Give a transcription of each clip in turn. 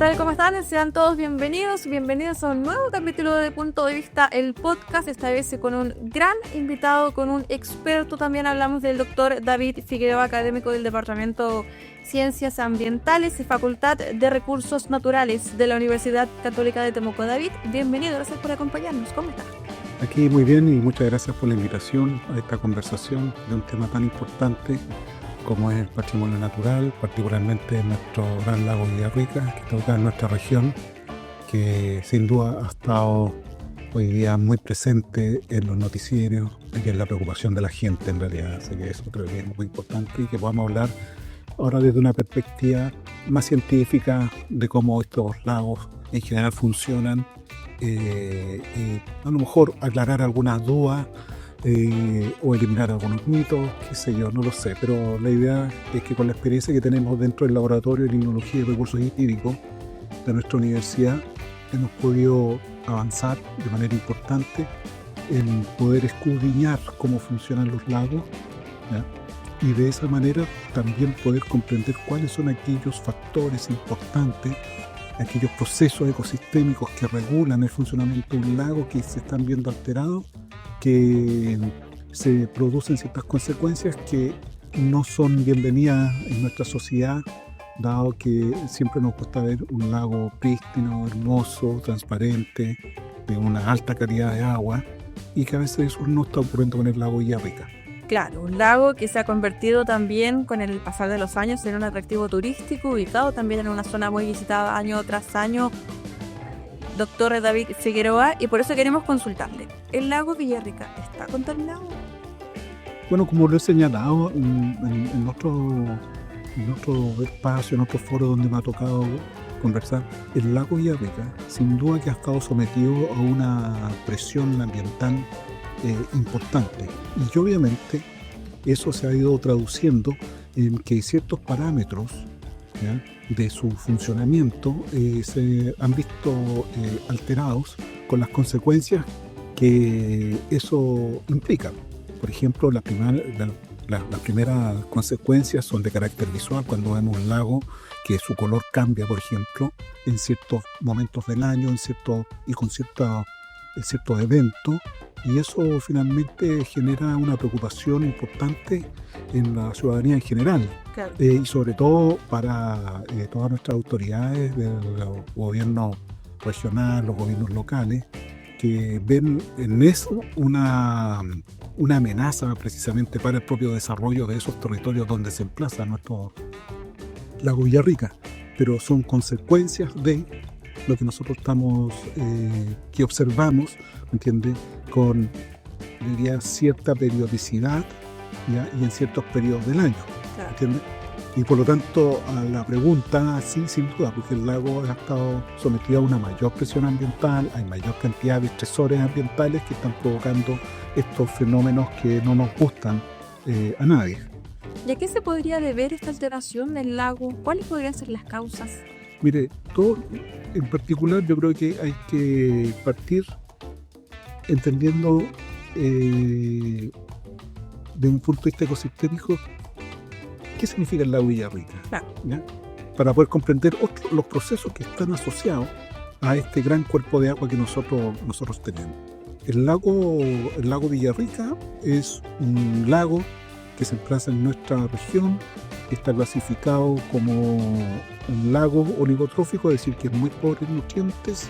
tal? ¿Cómo están? Sean todos bienvenidos a un nuevo capítulo de Punto de Vista, el podcast, esta vez con un gran invitado, con un experto. También hablamos del doctor David Figueroa, académico del Departamento Ciencias Ambientales y Facultad de Recursos Naturales de la Universidad Católica de Temuco. David, bienvenido, gracias por acompañarnos. ¿Cómo está? Aquí muy bien y muchas gracias por la invitación a esta conversación de un tema tan importante como es el patrimonio natural, particularmente nuestro gran lago Villarrica, que toca en nuestra región, que sin duda ha estado hoy día muy presente en los noticieros y en la preocupación de la gente en realidad. Así que eso creo que es muy importante y que podamos hablar ahora desde una perspectiva más científica de cómo estos lagos en general funcionan y a lo mejor aclarar algunas dudas o eliminar algunos mitos, qué sé yo, no lo sé, pero la idea es que con la experiencia que tenemos dentro del Laboratorio de Limnología y Recursos Hídricos de nuestra universidad, hemos podido avanzar de manera importante en poder escudriñar cómo funcionan los lagos, ¿ya? Y de esa manera también poder comprender cuáles son aquellos factores importantes, aquellos procesos ecosistémicos que regulan el funcionamiento de un lago que se están viendo alterados, que se producen ciertas consecuencias que no son bienvenidas en nuestra sociedad, dado que siempre nos gusta ver un lago prístino, hermoso, transparente, de una alta calidad de agua, y que a veces eso no está ocurriendo con el lago Villarrica. Claro, un lago que se ha convertido también con el pasar de los años en un atractivo turístico, ubicado también en una zona muy visitada año tras año. Doctor David Figueroa, y por eso queremos consultarle. ¿El lago Villarrica está contaminado? Bueno, como lo he señalado en otro espacio, en otro foro donde me ha tocado conversar, el lago Villarrica sin duda que ha estado sometido a una presión ambiental importante, y obviamente eso se ha ido traduciendo en que ciertos parámetros, ¿ya?, de su funcionamiento se han visto alterados con las consecuencias que eso implica. Por ejemplo, las primeras consecuencias son de carácter visual, cuando vemos un lago que su color cambia, por ejemplo, en ciertos momentos del año, con ciertos eventos, y eso finalmente genera una preocupación importante en la ciudadanía en general. Claro. Y sobre todo para todas nuestras autoridades del gobierno regional, los gobiernos locales, que ven en eso una amenaza precisamente para el propio desarrollo de esos territorios donde se emplaza nuestro lago Villarrica, pero son consecuencias de lo que nosotros que observamos, ¿entiendes?, con, diría, cierta periodicidad, ¿ya?, y en ciertos periodos del año, Claro. ¿entiendes? Y por lo tanto, a la pregunta, sí, sin duda, porque el lago ha estado sometido a una mayor presión ambiental, hay mayor cantidad de estresores ambientales que están provocando estos fenómenos que no nos gustan a nadie. ¿Y a qué se podría deber esta alteración del lago? ¿Cuáles podrían ser las causas? Mire, todo en particular yo creo que hay que partir entendiendo de un punto de vista ecosistémico qué significa el lago Villarrica, ¿ya?, para poder comprender los procesos que están asociados a este gran cuerpo de agua que nosotros tenemos. El lago Villarrica es un lago que se emplaza en nuestra región, está clasificado como un lago oligotrófico, es decir, que es muy pobre en nutrientes,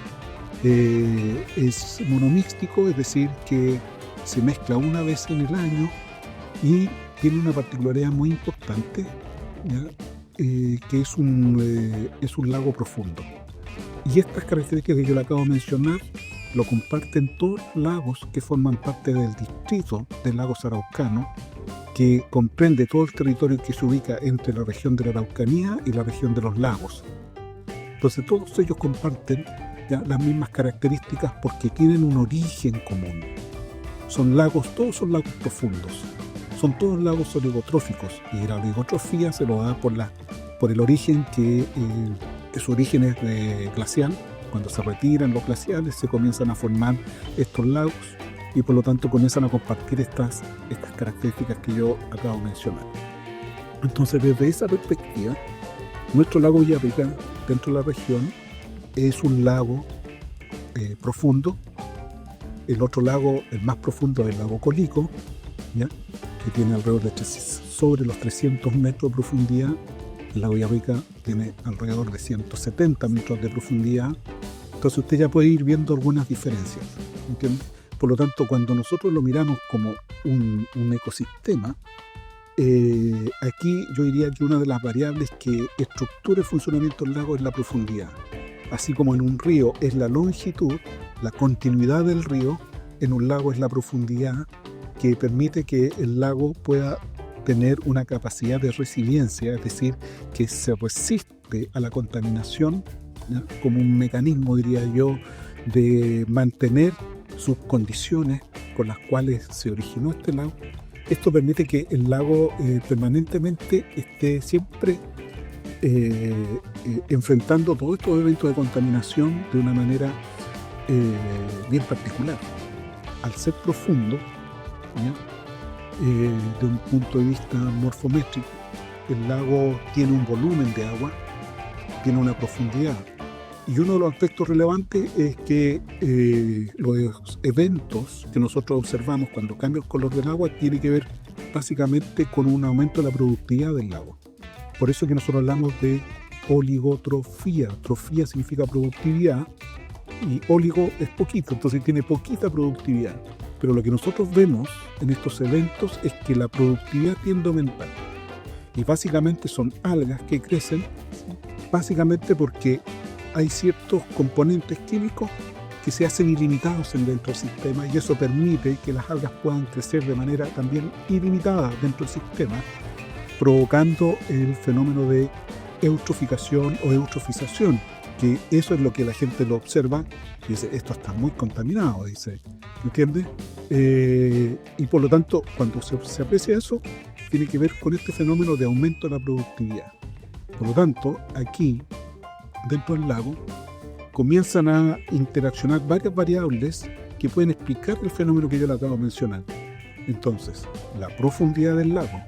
es monomístico, es decir, que se mezcla una vez en el año y tiene una particularidad muy importante, ¿ya?, que es un lago profundo. Y estas características que yo le acabo de mencionar lo comparten todos los lagos que forman parte del distrito del lago Araucano, que comprende todo el territorio que se ubica entre la región de la Araucanía y la región de los lagos. Entonces todos ellos comparten, ¿ya?, las mismas características porque tienen un origen común. Todos son lagos profundos, son todos lagos oligotróficos, y la oligotrofía se lo da por el origen que su origen es glacial. Cuando se retiran los glaciales se comienzan a formar estos lagos y por lo tanto comienzan a compartir estas características que yo acabo de mencionar. Entonces, desde esa perspectiva, nuestro lago Villarrica, dentro de la región, es un lago profundo. El otro lago, el más profundo, es el lago Colico, ¿ya? Que tiene alrededor de sobre los 300 metros de profundidad. El lago Villarrica tiene alrededor de 170 metros de profundidad. Entonces usted ya puede ir viendo algunas diferencias, ¿entiende? Por lo tanto, cuando nosotros lo miramos como un ecosistema, aquí yo diría que una de las variables que estructura el funcionamiento del lago es la profundidad. Así como en un río es la longitud, la continuidad del río, en un lago es la profundidad que permite que el lago pueda tener una capacidad de resiliencia, es decir, que se resiste a la contaminación, ¿ya? Como un mecanismo, diría yo, de mantener sus condiciones con las cuales se originó este lago. Esto permite que el lago permanentemente esté siempre enfrentando todos estos eventos de contaminación de una manera bien particular. Al ser profundo, ¿ya? De un punto de vista morfométrico, el lago tiene un volumen de agua, tiene una profundidad. Y uno de los aspectos relevantes es que los eventos que nosotros observamos cuando cambia el color del agua tiene que ver básicamente con un aumento de la productividad del lago. Por eso es que nosotros hablamos de oligotrofía. Trofía significa productividad y oligo es poquito, entonces tiene poquita productividad. Pero lo que nosotros vemos en estos eventos es que la productividad tiende a aumentar. Y básicamente son algas que crecen, básicamente porque hay ciertos componentes químicos que se hacen ilimitados dentro del sistema, y eso permite que las algas puedan crecer de manera también ilimitada dentro del sistema, provocando el fenómeno de eutroficación o eutrofización, que eso es lo que la gente lo observa y dice, esto está muy contaminado, dice, ¿entiendes? Y por lo tanto, cuando se aprecia eso, tiene que ver con este fenómeno de aumento de la productividad. Por lo tanto, aquí, dentro del lago, comienzan a interaccionar varias variables que pueden explicar el fenómeno que yo le acabo de mencionar. Entonces, la profundidad del lago,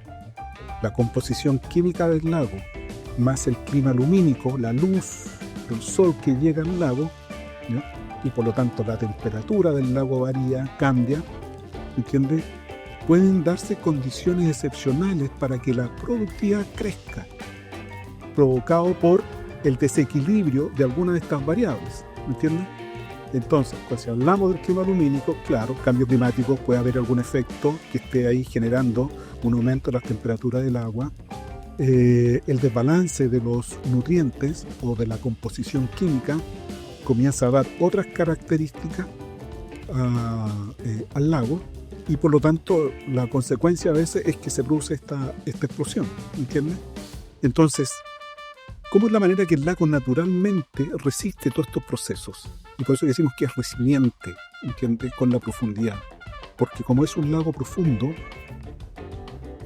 la composición química del lago, más el clima lumínico, la luz del sol que llega al lago, ¿ya? Y por lo tanto la temperatura del lago varía, cambia, ¿entiendes? Pueden darse condiciones excepcionales para que la productividad crezca, provocado por el desequilibrio de alguna de estas variables, ¿entiendes? Entonces, cuando si hablamos del clima lumínico, claro, cambio climático, puede haber algún efecto que esté ahí generando un aumento de las temperaturas del agua, el desbalance de los nutrientes o de la composición química comienza a dar otras características al lago, y por lo tanto la consecuencia a veces es que se produce esta explosión, ¿entiendes? Entonces, ¿cómo es la manera que el lago naturalmente resiste todos estos procesos? Y por eso decimos que es resiliente, ¿entiendes? Con la profundidad. Porque como es un lago profundo,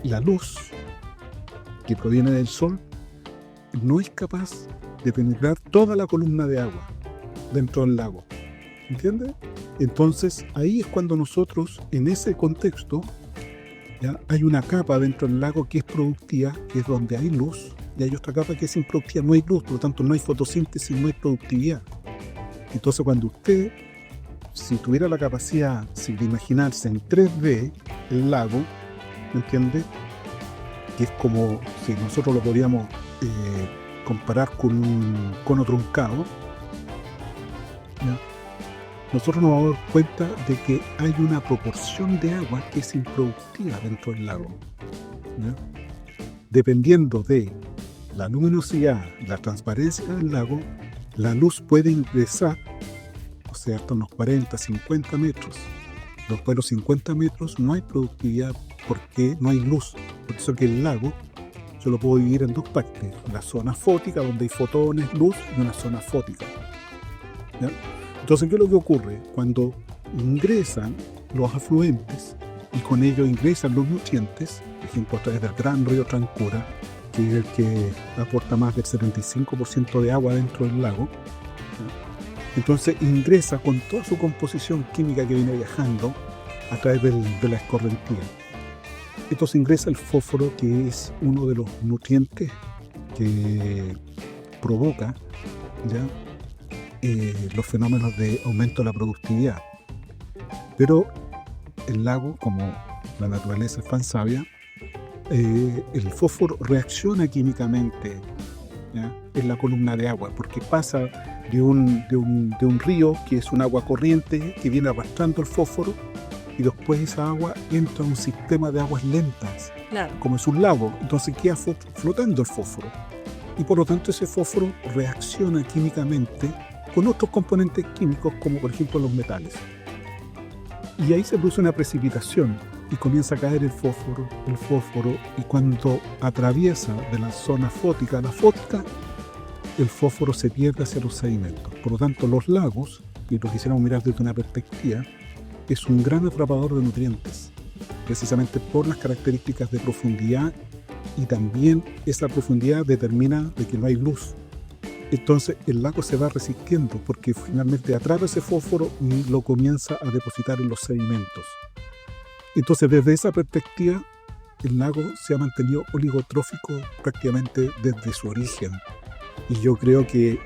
la luz que proviene del sol no es capaz de penetrar toda la columna de agua dentro del lago, ¿entiendes? Entonces ahí es cuando nosotros, en ese contexto, ¿ya? Hay una capa dentro del lago que es productiva, que es donde hay luz, y hay otra capa que es improductiva, no hay luz, por lo tanto no hay fotosíntesis, no hay productividad. Entonces cuando usted, si tuviera la capacidad de imaginarse en 3D el lago, ¿me entiende? Que es como si nosotros lo podríamos comparar con un cono truncado, ¿ya? Nosotros nos vamos a dar cuenta de que hay una proporción de agua que es improductiva dentro del lago, ¿ya? Dependiendo de la luminosidad, la transparencia del lago, la luz puede ingresar, o sea, hasta unos 40, 50 metros. Después de los 50 metros no hay productividad porque no hay luz. Por eso que el lago yo lo puedo dividir en dos partes: la zona fótica, donde hay fotones, luz, y una zona fótica, ¿ya? Entonces, ¿qué es lo que ocurre? Cuando ingresan los afluentes y con ello ingresan los nutrientes, por ejemplo, a través del gran río Trancura, que es el que aporta más del 75% de agua dentro del lago, ¿ya? Entonces ingresa con toda su composición química que viene viajando a través de la escorrentía. Entonces ingresa el fósforo, que es uno de los nutrientes que provoca, ¿ya? los fenómenos de aumento de la productividad. Pero el lago, como la naturaleza es tan sabia, el fósforo reacciona químicamente, ¿ya?, en la columna de agua, porque pasa de un río que es un agua corriente que viene arrastrando el fósforo, y después esa agua entra a un sistema de aguas lentas, Claro. como es un lago, entonces queda flotando el fósforo, y por lo tanto ese fósforo reacciona químicamente con otros componentes químicos, como por ejemplo los metales, y ahí se produce una precipitación y comienza a caer el fósforo, y cuando atraviesa de la zona fótica a la fótica, el fósforo se pierde hacia los sedimentos. Por lo tanto, los lagos, y lo quisiéramos mirar desde una perspectiva, es un gran atrapador de nutrientes, precisamente por las características de profundidad, y también esa profundidad determina de que no hay luz. Entonces el lago se va resistiendo porque finalmente atrapa ese fósforo y lo comienza a depositar en los sedimentos. Entonces desde esa perspectiva el lago se ha mantenido oligotrófico prácticamente desde su origen. Y yo creo que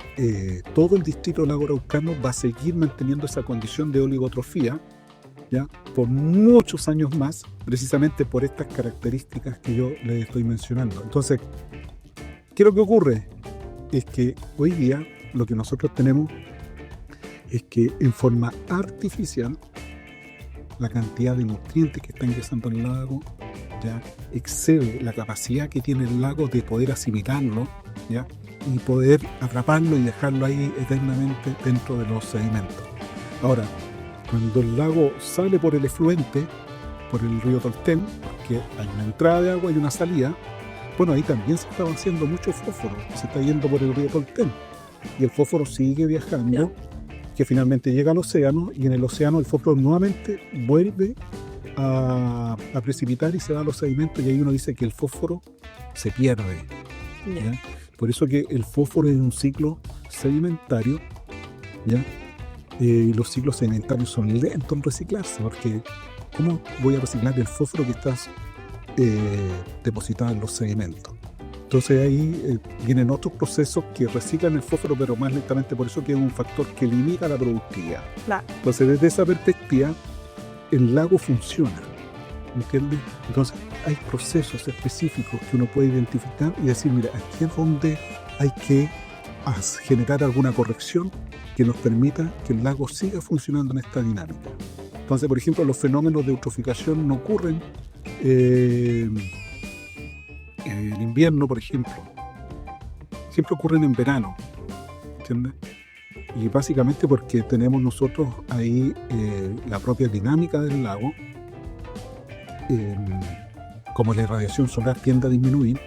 todo el distrito lago araucano va a seguir manteniendo esa condición de oligotrofía, ¿ya?, por muchos años más, precisamente por estas características que yo les estoy mencionando. Entonces, ¿qué es lo que ocurre? Es que hoy día lo que nosotros tenemos es que en forma artificial la cantidad de nutrientes que está ingresando al lago ya excede la capacidad que tiene el lago de poder asimilarlo, ¿ya?, y poder atraparlo y dejarlo ahí eternamente dentro de los sedimentos. Ahora, cuando el lago sale por el efluente, por el río Tolten, que hay una entrada de agua y una salida, bueno, ahí también se está haciendo mucho fósforo, que se está yendo por el río Tolten, y el fósforo sigue viajando, que finalmente llega al océano, y en el océano el fósforo nuevamente vuelve a precipitar y se va a los sedimentos, y ahí uno dice que el fósforo se pierde, ¿ya? Por eso que el fósforo es un ciclo sedimentario, ¿ya? Y los ciclos sedimentarios son lentos en reciclarse, porque ¿cómo voy a reciclar el fósforo que estás depositado en los sedimentos? Entonces ahí vienen otros procesos que reciclan el fósforo, pero más lentamente, por eso que es un factor que limita la productividad. Claro. Entonces desde esa perspectiva el lago funciona, ¿entiendes? Entonces hay procesos específicos que uno puede identificar y decir, mira, aquí es donde hay que generar alguna corrección que nos permita que el lago siga funcionando en esta dinámica. Entonces, por ejemplo, los fenómenos de eutroficación no ocurren en invierno, por ejemplo. Siempre ocurren en verano, ¿entiendes? Y básicamente porque tenemos nosotros ahí la propia dinámica del lago. Como la irradiación solar tiende a disminuir,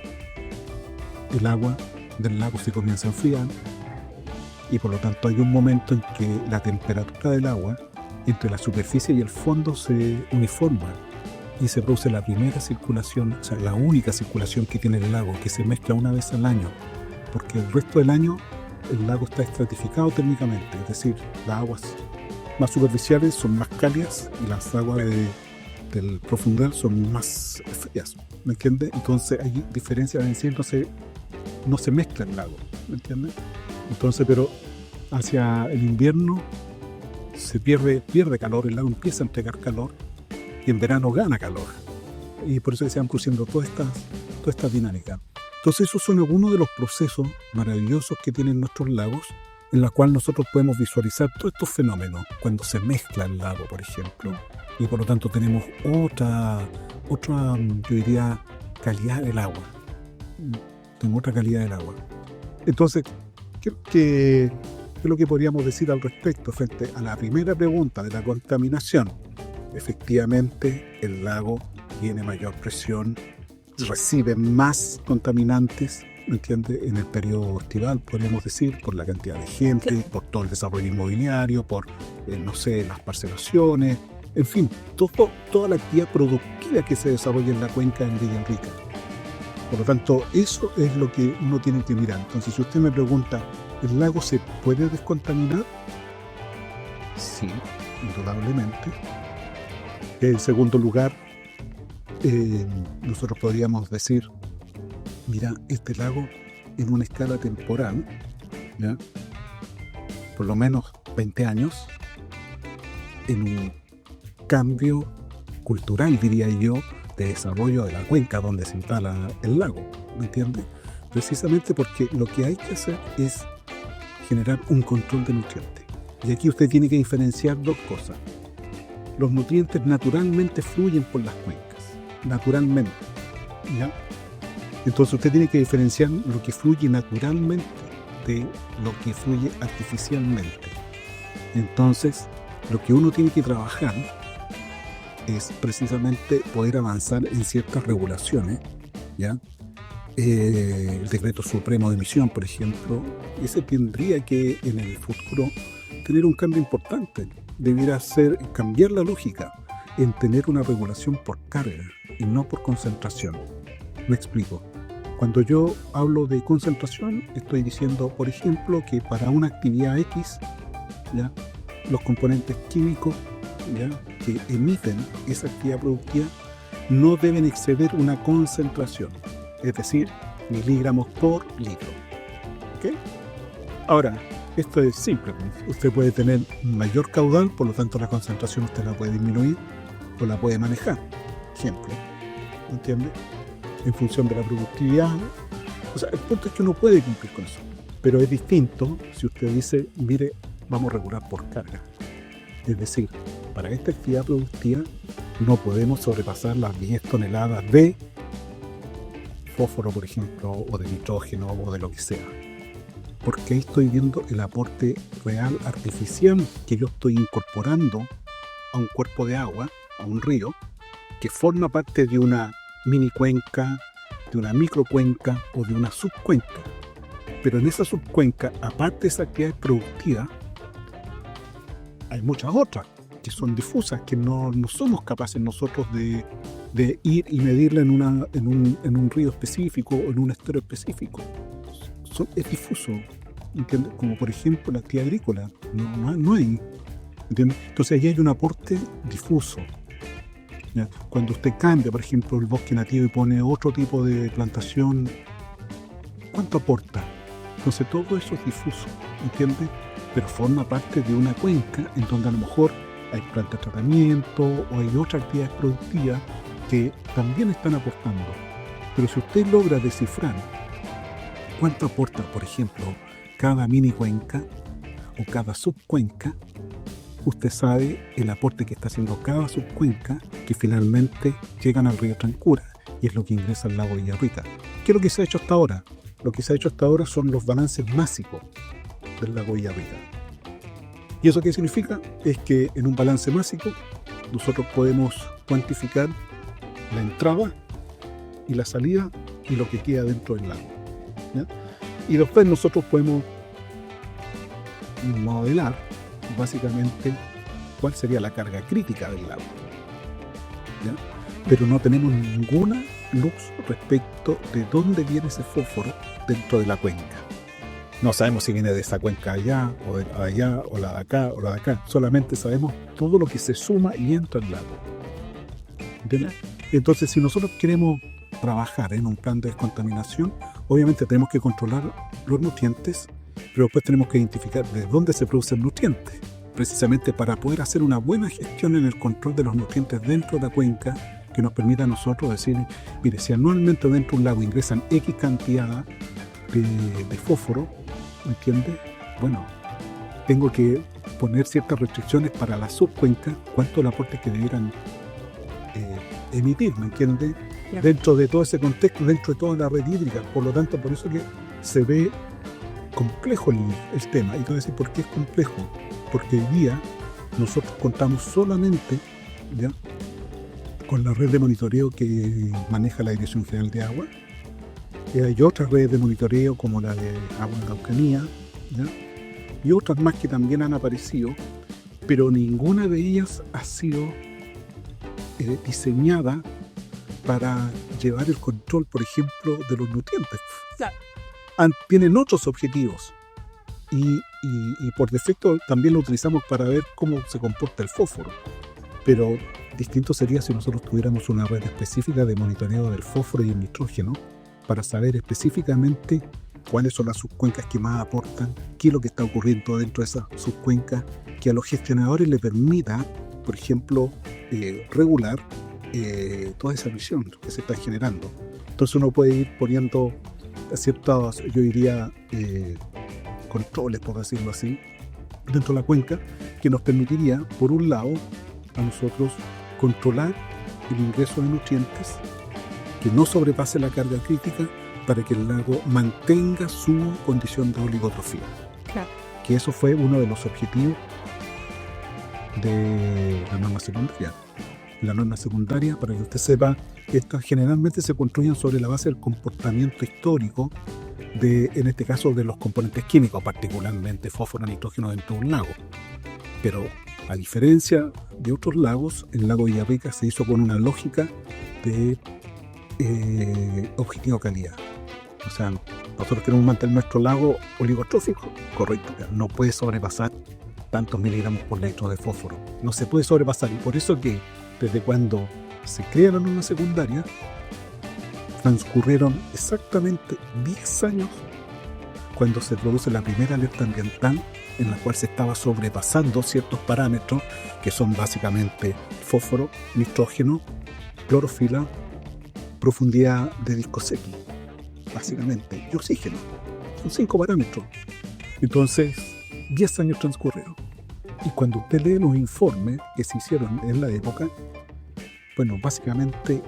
el agua del lago se comienza a enfriar, y por lo tanto hay un momento en que la temperatura del agua entre la superficie y el fondo se uniforma y se produce la primera circulación, o sea, la única circulación que tiene el lago, que se mezcla una vez al año, porque el resto del año el lago está estratificado térmicamente, es decir, las aguas más superficiales son más cálidas y las aguas del profundal son más frías, ¿me entiendes? Entonces hay diferencias en sí, no se mezcla el lago, ¿me entiendes? Entonces, pero hacia el invierno se pierde calor, el lago empieza a entregar calor, y en verano gana calor, y por eso que se van produciendo todas estas dinámicas. Entonces esos son algunos de los procesos maravillosos que tienen nuestros lagos, en la cual nosotros podemos visualizar todos estos fenómenos cuando se mezcla el lago, por ejemplo, y por lo tanto tenemos otra yo diría, calidad del agua. Tengo otra calidad del agua. Entonces, ¿qué es lo que podríamos decir al respecto frente a la primera pregunta de la contaminación? Efectivamente, el lago tiene mayor presión, recibe más contaminantes, ¿me entiendes? En el periodo estival, podríamos decir, por la cantidad de gente, por todo el desarrollo inmobiliario, por, las parcelaciones, en fin, toda la actividad productiva que se desarrolla en la cuenca de Villa Enrica. Por lo tanto, eso es lo que uno tiene que mirar. Entonces, si usted me pregunta, ¿el lago se puede descontaminar? Sí, indudablemente. En segundo lugar, nosotros podríamos decir, mira, este lago en una escala temporal, ¿ya?, por lo menos 20 años en un cambio cultural, diría yo, de desarrollo de la cuenca donde se instala el lago, ¿me entiendes? Precisamente porque lo que hay que hacer es generar un control de nutrientes. Y aquí usted tiene que diferenciar dos cosas. Los nutrientes naturalmente fluyen por las cuencas, naturalmente, ¿ya? Entonces usted tiene que diferenciar lo que fluye naturalmente de lo que fluye artificialmente. Entonces, lo que uno tiene que trabajar es precisamente poder avanzar en ciertas regulaciones, ¿ya? El decreto supremo de emisión, por ejemplo, ese tendría que en el futuro tener un cambio importante. Debiera ser cambiar la lógica en tener una regulación por carga y no por concentración. Me explico. Cuando yo hablo de concentración, estoy diciendo, por ejemplo, que para una actividad X, ¿ya?, los componentes químicos, ¿ya?, que emiten esa actividad productiva no deben exceder una concentración, es decir, miligramos por litro. ¿Okay? Ahora, esto es simple. Usted puede tener mayor caudal, por lo tanto la concentración usted la puede disminuir o la puede manejar. Ejemplo, ¿entiende? En función de la productividad. O sea, el punto es que uno puede cumplir con eso. Pero es distinto si usted dice, mire, vamos a regular por carga. Es decir, para esta actividad productiva no podemos sobrepasar las 10 toneladas de fósforo, por ejemplo, o de nitrógeno, o de lo que sea. Porque ahí estoy viendo el aporte real artificial que yo estoy incorporando a un cuerpo de agua, a un río, que forma parte de una mini cuenca, de una microcuenca o de una subcuenca. Pero en esa subcuenca, aparte de esa actividad productiva, hay muchas otras que son difusas, que no somos capaces nosotros de ir y medirla en un río específico o en un estero específico. Es difuso, ¿entiendes? Como por ejemplo la actividad agrícola, no hay, ¿entiendes? Entonces ahí hay un aporte difuso, ¿ya? Cuando usted cambia, por ejemplo, el bosque nativo y pone otro tipo de plantación, ¿cuánto aporta? Entonces todo eso es difuso, ¿entiendes? Pero forma parte de una cuenca en donde a lo mejor hay plantas de tratamiento o hay otras actividades productivas que también están aportando. Pero si usted logra descifrar cuánto aporta, por ejemplo, cada mini cuenca o cada subcuenca, usted sabe el aporte que está haciendo cada subcuenca, que finalmente llegan al río Trancura y es lo que ingresa al lago Villarrica. ¿Qué es lo que se ha hecho hasta ahora? Lo que se ha hecho hasta ahora son los balances másicos del lago Villarrica. ¿Y eso qué significa? Es que en un balance másico nosotros podemos cuantificar la entrada y la salida y lo que queda dentro del lago, ¿ya? Y después nosotros podemos modelar básicamente cuál sería la carga crítica del lago, ¿ya? Pero no tenemos ninguna luz respecto de dónde viene ese fósforo dentro de la cuenca. No sabemos si viene de esa cuenca allá, o de allá, o la de acá, o la de acá. Solamente sabemos todo lo que se suma y entra al lago. ¿Entiendes? Entonces, si nosotros queremos trabajar en un plan de descontaminación, obviamente tenemos que controlar los nutrientes, pero después tenemos que identificar de dónde se producen nutrientes, precisamente para poder hacer una buena gestión en el control de los nutrientes dentro de la cuenca, que nos permita a nosotros decir, mire, si anualmente dentro de un lago ingresan X cantidad de fósforo, ¿me entiendes? Bueno, tengo que poner ciertas restricciones para la subcuenca, cuánto el aporte que debieran emitir, ¿me entiendes? Yeah. Dentro de todo ese contexto, dentro de toda la red hídrica. Por lo tanto, por eso que se ve complejo el tema. Y te voy a decir por qué es complejo. Porque hoy día nosotros contamos solamente, ¿ya?, con la red de monitoreo que maneja la Dirección General de Agua. Hay otras redes de monitoreo como la de Agua en Araucanía, ¿ya?, y otras más que también han aparecido, pero ninguna de ellas ha sido diseñada para llevar el control, por ejemplo, de los nutrientes. Claro. Tienen otros objetivos y por defecto también lo utilizamos para ver cómo se comporta el fósforo, pero distinto sería si nosotros tuviéramos una red específica de monitoreo del fósforo y el nitrógeno para saber específicamente cuáles son las subcuencas que más aportan, qué es lo que está ocurriendo dentro de esas subcuencas, que a los gestionadores les permita, por ejemplo, regular toda esa visión que se está generando. Entonces uno puede ir poniendo ciertos, yo diría, controles, por decirlo así, dentro de la cuenca, que nos permitiría, por un lado, a nosotros controlar el ingreso de nutrientes, que no sobrepase la carga crítica, para que el lago mantenga su condición de oligotrofía. Claro. Que eso fue uno de los objetivos de la norma secundaria. La norma secundaria, para que usted sepa, estas generalmente se construyen sobre la base del comportamiento histórico en este caso, de los componentes químicos, particularmente fósforo, nitrógeno dentro de un lago. Pero a diferencia de otros lagos, el lago Villarrica se hizo con una lógica de objetivo calidad. O sea, nosotros queremos mantener nuestro lago oligotrófico, correcto, no puede sobrepasar tantos miligramos por litro de fósforo. No se puede sobrepasar, y por eso que desde cuando se crea la norma secundaria, transcurrieron exactamente 10 años cuando se produce la primera alerta ambiental, en la cual se estaba sobrepasando ciertos parámetros que son básicamente fósforo, nitrógeno, clorofila, profundidad de disco seco, básicamente, y oxígeno. Son 5 parámetros. Entonces, 10 años transcurrieron. Y cuando usted lee los informes que se hicieron en la época, bueno, básicamente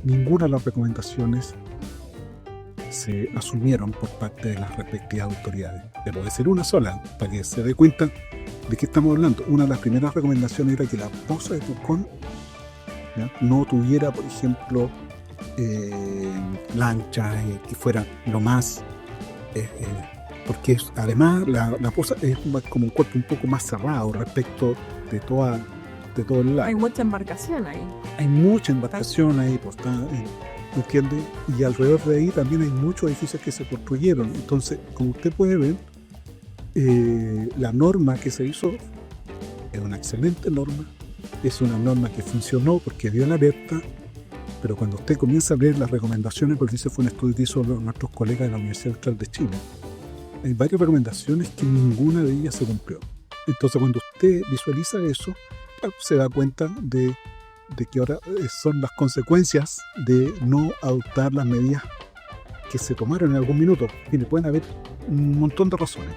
ninguna de las recomendaciones se asumieron por parte de las respectivas autoridades. Le puedo decir una sola, para que se dé cuenta de qué estamos hablando. Una de las primeras recomendaciones era que la poza de Pucón no tuviera, por ejemplo, lanchas que fueran lo más... porque además la poza es como un cuerpo un poco más cerrado respecto de todo el lago. Hay mucha embarcación ahí. Hay mucha embarcación ahí, pues, ¿me entiende? Y alrededor de ahí también hay muchos edificios que se construyeron. Entonces, como usted puede ver, la norma que se hizo es una excelente norma, es una norma que funcionó porque dio la alerta, pero cuando usted comienza a ver las recomendaciones, porque ese fue un estudio que hizo nuestros colegas de la Universidad Austral de Chile, hay varias recomendaciones que ninguna de ellas se cumplió. Entonces, cuando usted visualiza eso, se da cuenta de que ahora son las consecuencias de no adoptar las medidas que se tomaron en algún minuto. Mire, pueden haber un montón de razones,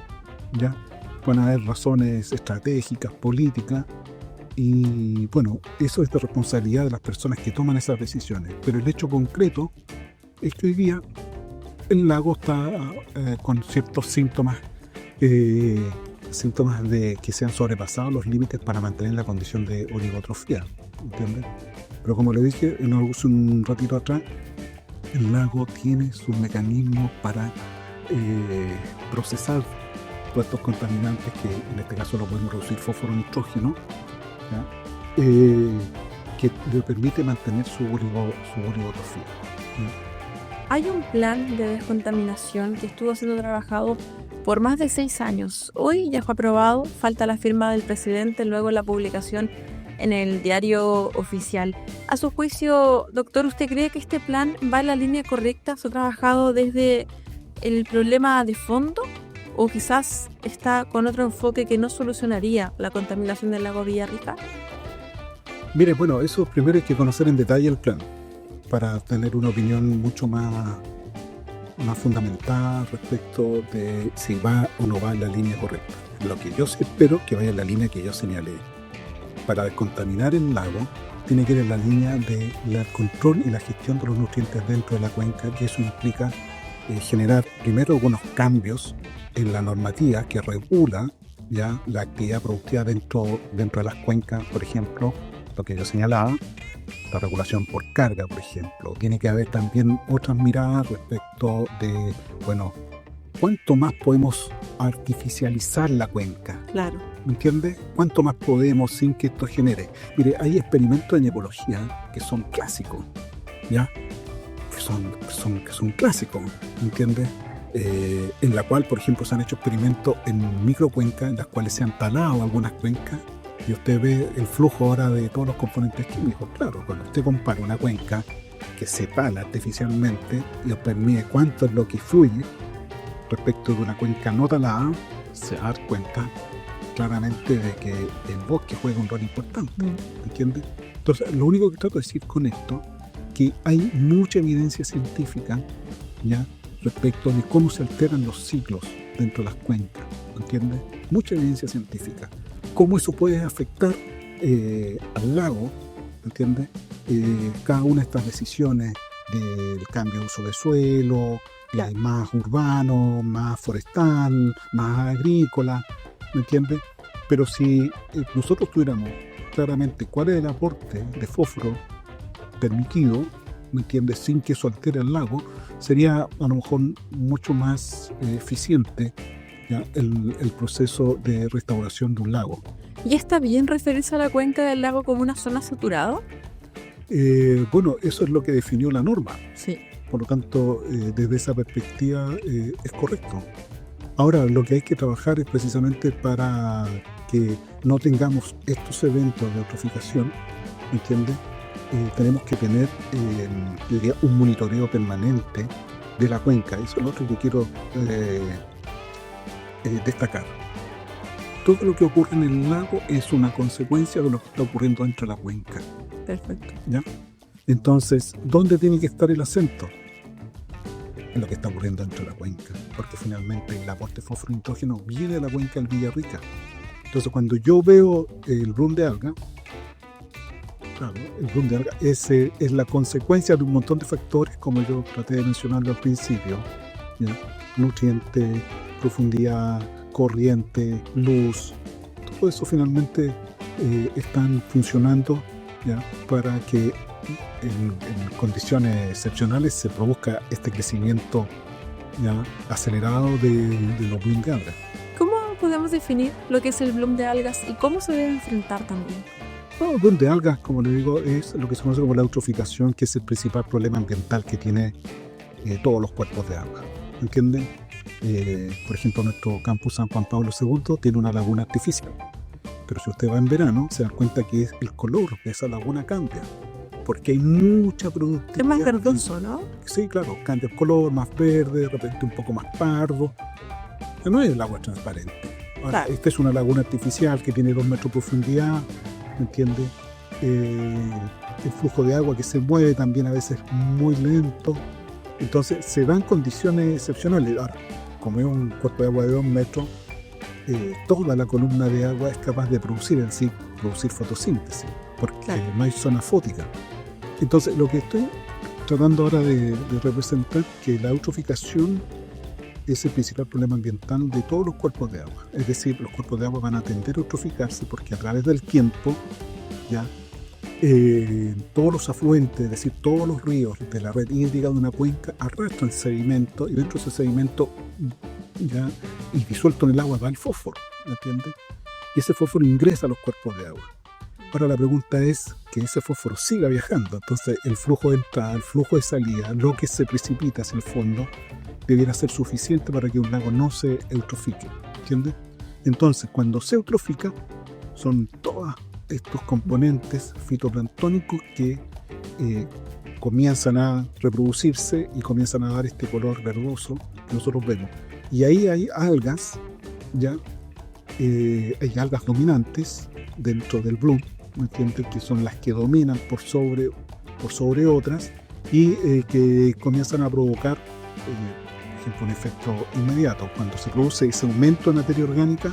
¿ya? Pueden haber razones estratégicas, políticas, y bueno, eso es de responsabilidad de las personas que toman esas decisiones. Pero el hecho concreto es que hoy día el lago está con ciertos síntomas de que se han sobrepasado los límites para mantener la condición de oligotrofía, ¿entiendes? Pero como le dije un ratito atrás, el lago tiene sus mecanismos para procesar todos estos contaminantes, que en este caso lo podemos reducir fósforo, nitrógeno, que le permite mantener su oligotrofía, ¿ya? Hay un plan de descontaminación que estuvo siendo trabajado por más de 6 años. Hoy ya fue aprobado, falta la firma del presidente, luego la publicación en el diario oficial. A su juicio, doctor, ¿usted cree que este plan va en la línea correcta? ¿Se ha trabajado desde el problema de fondo? ¿O quizás está con otro enfoque que no solucionaría la contaminación del lago Villarrica? Mire, bueno, eso primero hay que conocer en detalle el plan, para tener una opinión mucho más fundamental respecto de si va o no va en la línea correcta. Lo que yo espero que vaya en la línea que yo señalé. Para descontaminar el lago, tiene que ir en la línea del control y la gestión de los nutrientes dentro de la cuenca, y eso implica generar primero algunos cambios en la normativa que regula ya la actividad productiva dentro de las cuencas, por ejemplo, lo que yo señalaba, la regulación por carga, por ejemplo. Tiene que haber también otras miradas respecto de, bueno, ¿cuánto más podemos artificializar la cuenca? Claro. ¿Me entiendes? ¿Cuánto más podemos sin que esto genere? Mire, hay experimentos en ecología que son clásicos, ¿ya? Que son clásicos, ¿me entiendes? En la cual, por ejemplo, se han hecho experimentos en microcuencas, en las cuales se han talado algunas cuencas, y usted ve el flujo ahora de todos los componentes químicos. Claro, cuando usted compara una cuenca que se tala artificialmente y observe cuánto es lo que fluye, respecto de una cuenca no talada, se va a dar cuenta claramente de que el bosque juega un rol importante, ¿entiendes? Entonces, lo único que trato de decir con esto, que hay mucha evidencia científica, ¿ya?, respecto de cómo se alteran los ciclos dentro de las cuencas, ¿entiendes? Mucha evidencia científica. Cómo eso puede afectar al lago, ¿entiendes? Cada una de estas decisiones del cambio de uso de suelo, más urbano, más forestal, más agrícola, ¿me entiendes? Pero si nosotros tuviéramos claramente cuál es el aporte de fósforo permitido, ¿me entiendes?, sin que eso altere el lago, sería a lo mejor mucho más eficiente, ¿ya?, el proceso de restauración de un lago. ¿Y está bien referirse a la cuenca del lago como una zona saturada? Bueno, eso es lo que definió la norma. Sí. Por lo tanto, desde esa perspectiva es correcto. Ahora, lo que hay que trabajar es precisamente para que no tengamos estos eventos de eutroficación, ¿entiendes? Tenemos que tener, yo diría, un monitoreo permanente de la cuenca. Eso es lo otro que quiero destacar. Todo lo que ocurre en el lago es una consecuencia de lo que está ocurriendo dentro de la cuenca. Perfecto. ¿Ya? Entonces, ¿dónde tiene que estar el acento? En lo que está ocurriendo dentro de la cuenca, porque finalmente el aporte de fósforo y nitrógeno viene de la cuenca del Villarrica. Entonces, cuando yo veo el bloom de alga, claro, el bloom de alga es la consecuencia de un montón de factores, como yo traté de mencionarlo al principio, ¿ya? Nutriente, profundidad, corriente, luz, todo eso finalmente están funcionando, ¿ya?, para que en condiciones excepcionales se produzca este crecimiento, ¿ya?, acelerado de los bloom de algas. ¿Cómo podemos definir lo que es el bloom de algas y cómo se debe enfrentar también? Bueno, el bloom de algas, como le digo, es lo que se conoce como la eutroficación, que es el principal problema ambiental que tiene todos los cuerpos de agua, ¿entienden? Por ejemplo, nuestro campus San Juan Pablo II tiene una laguna artificial, pero si usted va en verano se da cuenta que el color de esa laguna cambia, porque hay mucha productividad. Es más verdoso, ¿no? Sí, claro, cambia el color, más verde, de repente un poco más pardo. No es el agua transparente. Ahora, Claro. esta es una laguna artificial que tiene 2 metros de profundidad, ¿me entiendes? El flujo de agua que se mueve también a veces muy lento. Entonces se dan condiciones excepcionales. Ahora, como es un cuerpo de agua de 2 metros, toda la columna de agua es capaz de producir fotosíntesis, porque no hay zona fótica. Entonces, lo que estoy tratando ahora de representar que la eutroficación es el principal problema ambiental de todos los cuerpos de agua. Es decir, los cuerpos de agua van a tender a eutroficarse porque a través del tiempo, ya, todos los afluentes, es decir, todos los ríos de la red hídrica de una cuenca arrastran sedimento, y dentro de ese sedimento, ya, y disuelto en el agua va el fósforo, ¿me entiendes? Y ese fósforo ingresa a los cuerpos de agua. Ahora la pregunta es que ese fósforo siga viajando. Entonces el flujo de entrada, el flujo de salida, lo que se precipita hacia el fondo, debiera ser suficiente para que un lago no se eutrofique, ¿entiendes? Entonces, cuando se eutrofica, son todos estos componentes fitoplanctónicos que comienzan a reproducirse y comienzan a dar este color verdoso que nosotros vemos. Y ahí hay algas, ya, hay algas dominantes dentro del bloom, ¿me entiendes?, que son las que dominan por sobre otras y que comienzan a provocar, por ejemplo, un efecto inmediato. Cuando se produce ese aumento de materia orgánica,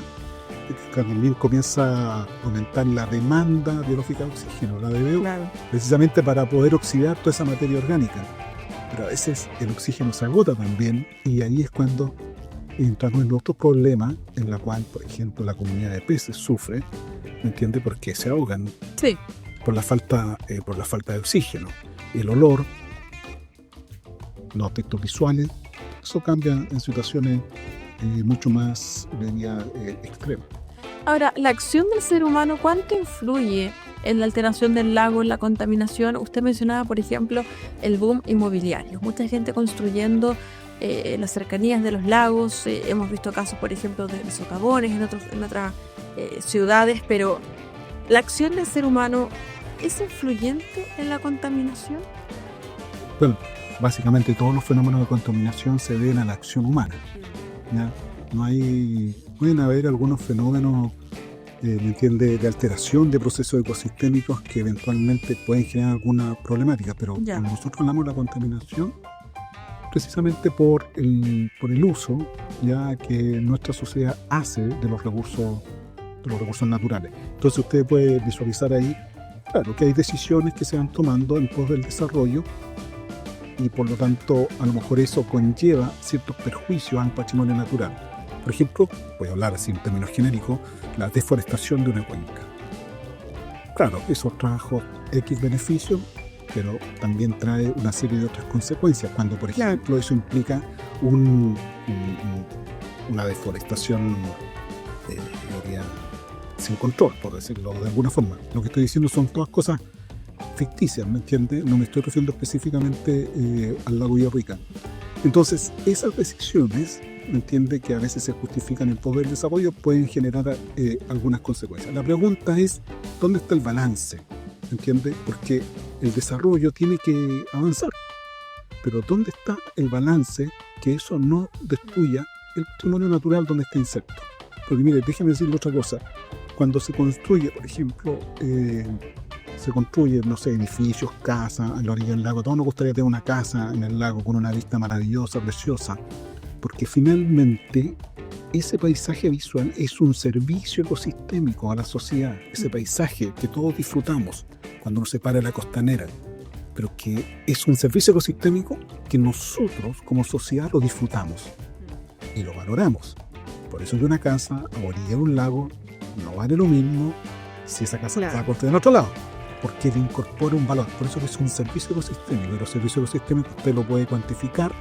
también comienza a aumentar la demanda biológica de oxígeno, la DBO, Claro. precisamente para poder oxidar toda esa materia orgánica. Pero a veces el oxígeno se agota también, y ahí es cuando entramos en otro problema, en la cual, por ejemplo, la comunidad de peces sufre, ¿me entiendes?, porque se ahogan Sí. por la falta de oxígeno. El olor, los aspectos visuales, eso cambia en situaciones mucho más, diría, extremas. Ahora, la acción del ser humano, ¿cuánto influye en la alteración del lago, en la contaminación? Usted mencionaba, por ejemplo, el boom inmobiliario. Mucha gente construyendo en las cercanías de los lagos. Hemos visto casos, por ejemplo, de socavones en otras ciudades, pero ¿la acción del ser humano es influyente en la contaminación? Bueno, básicamente todos los fenómenos de contaminación se deben a la acción humana. ¿ya? Pueden haber algunos fenómenos, ¿me entiende?, de alteración de procesos ecosistémicos que eventualmente pueden generar alguna problemática, pero Ya. nosotros hablamos de la contaminación precisamente por el uso ya que nuestra sociedad hace de los recursos naturales. Entonces usted puede visualizar ahí, claro, que hay decisiones que se van tomando en pos del desarrollo y por lo tanto a lo mejor eso conlleva ciertos perjuicios al patrimonio natural. Por ejemplo, voy a hablar así en términos genéricos, la deforestación de una cuenca. Claro, eso trajo X beneficios, pero también trae una serie de otras consecuencias, cuando por ejemplo eso implica una deforestación diría, sin control, por decirlo de alguna forma. Lo que estoy diciendo son todas cosas ficticias, ¿me entiende? No me estoy refiriendo específicamente al lago Villarrica. Entonces, esas decisiones, ¿me entiende?, que a veces se justifican en pos del desarrollo, pueden generar algunas consecuencias. La pregunta es, ¿dónde está el balance? ¿Me entiende? Porque el desarrollo tiene que avanzar, pero ¿dónde está el balance que eso no destruya el patrimonio natural donde está inserto? Porque mire, déjeme decirle otra cosa. Cuando se construye, por ejemplo, no sé, edificios, casas a la orilla del lago, todos nos gustaría tener una casa en el lago con una vista maravillosa, preciosa, porque finalmente ese paisaje visual es un servicio ecosistémico a la sociedad, ese paisaje que todos disfrutamos cuando uno se para en la costanera, pero que es un servicio ecosistémico que nosotros como sociedad lo disfrutamos y lo valoramos. Por eso que una casa a orilla de un lago no vale lo mismo si esa casa está construida en otro lado, porque le incorpora un valor. Por eso que es un servicio ecosistémico, y los servicios ecosistémicos usted lo puede cuantificar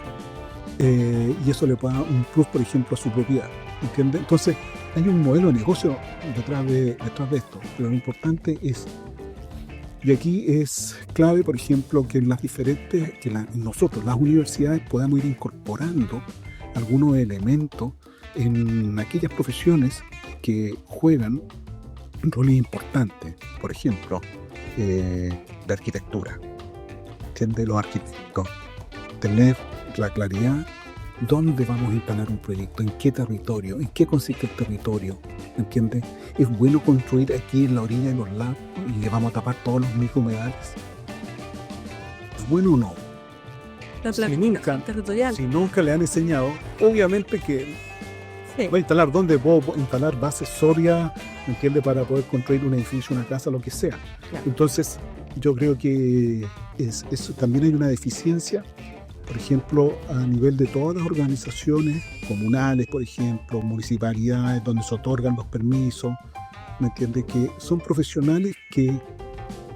y eso le puede dar un plus, por ejemplo, a su propiedad, ¿entiende? Entonces hay un modelo de negocio detrás de esto, pero lo importante es, y aquí es clave, por ejemplo, que nosotros, las universidades, podamos ir incorporando algunos elementos en aquellas profesiones que juegan roles importantes, por ejemplo, de arquitectura, ¿entiende? Los arquitectos, tener la claridad dónde vamos a instalar un proyecto, en qué territorio, en qué consiste el territorio, ¿entiende? ¿Es bueno construir aquí en la orilla de los lagos y le vamos a tapar todos los microhumedales? ¿Es bueno o no? La planificación territorial. Si nunca le han enseñado, obviamente que Sí. voy a instalar, ¿dónde puedo instalar bases sólidas, ¿entiende?, para poder construir un edificio, una casa, lo que sea. Claro. Entonces, yo creo que eso también hay una deficiencia, por ejemplo, a nivel de todas las organizaciones comunales, por ejemplo, municipalidades donde se otorgan los permisos, ¿me entiende?, que son profesionales que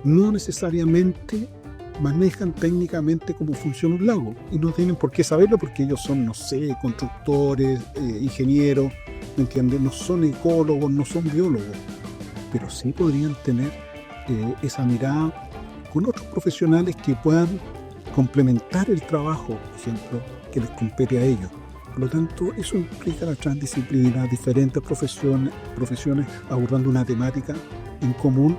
no necesariamente manejan técnicamente cómo funciona un lago y no tienen por qué saberlo porque ellos son, no sé, constructores, ingenieros, ¿me entiendes? No son ecólogos, no son biólogos, pero sí podrían tener esa mirada con otros profesionales que puedan complementar el trabajo, por ejemplo, que les compete a ellos. Por lo tanto, eso implica la transdisciplina, diferentes profesiones abordando una temática en común,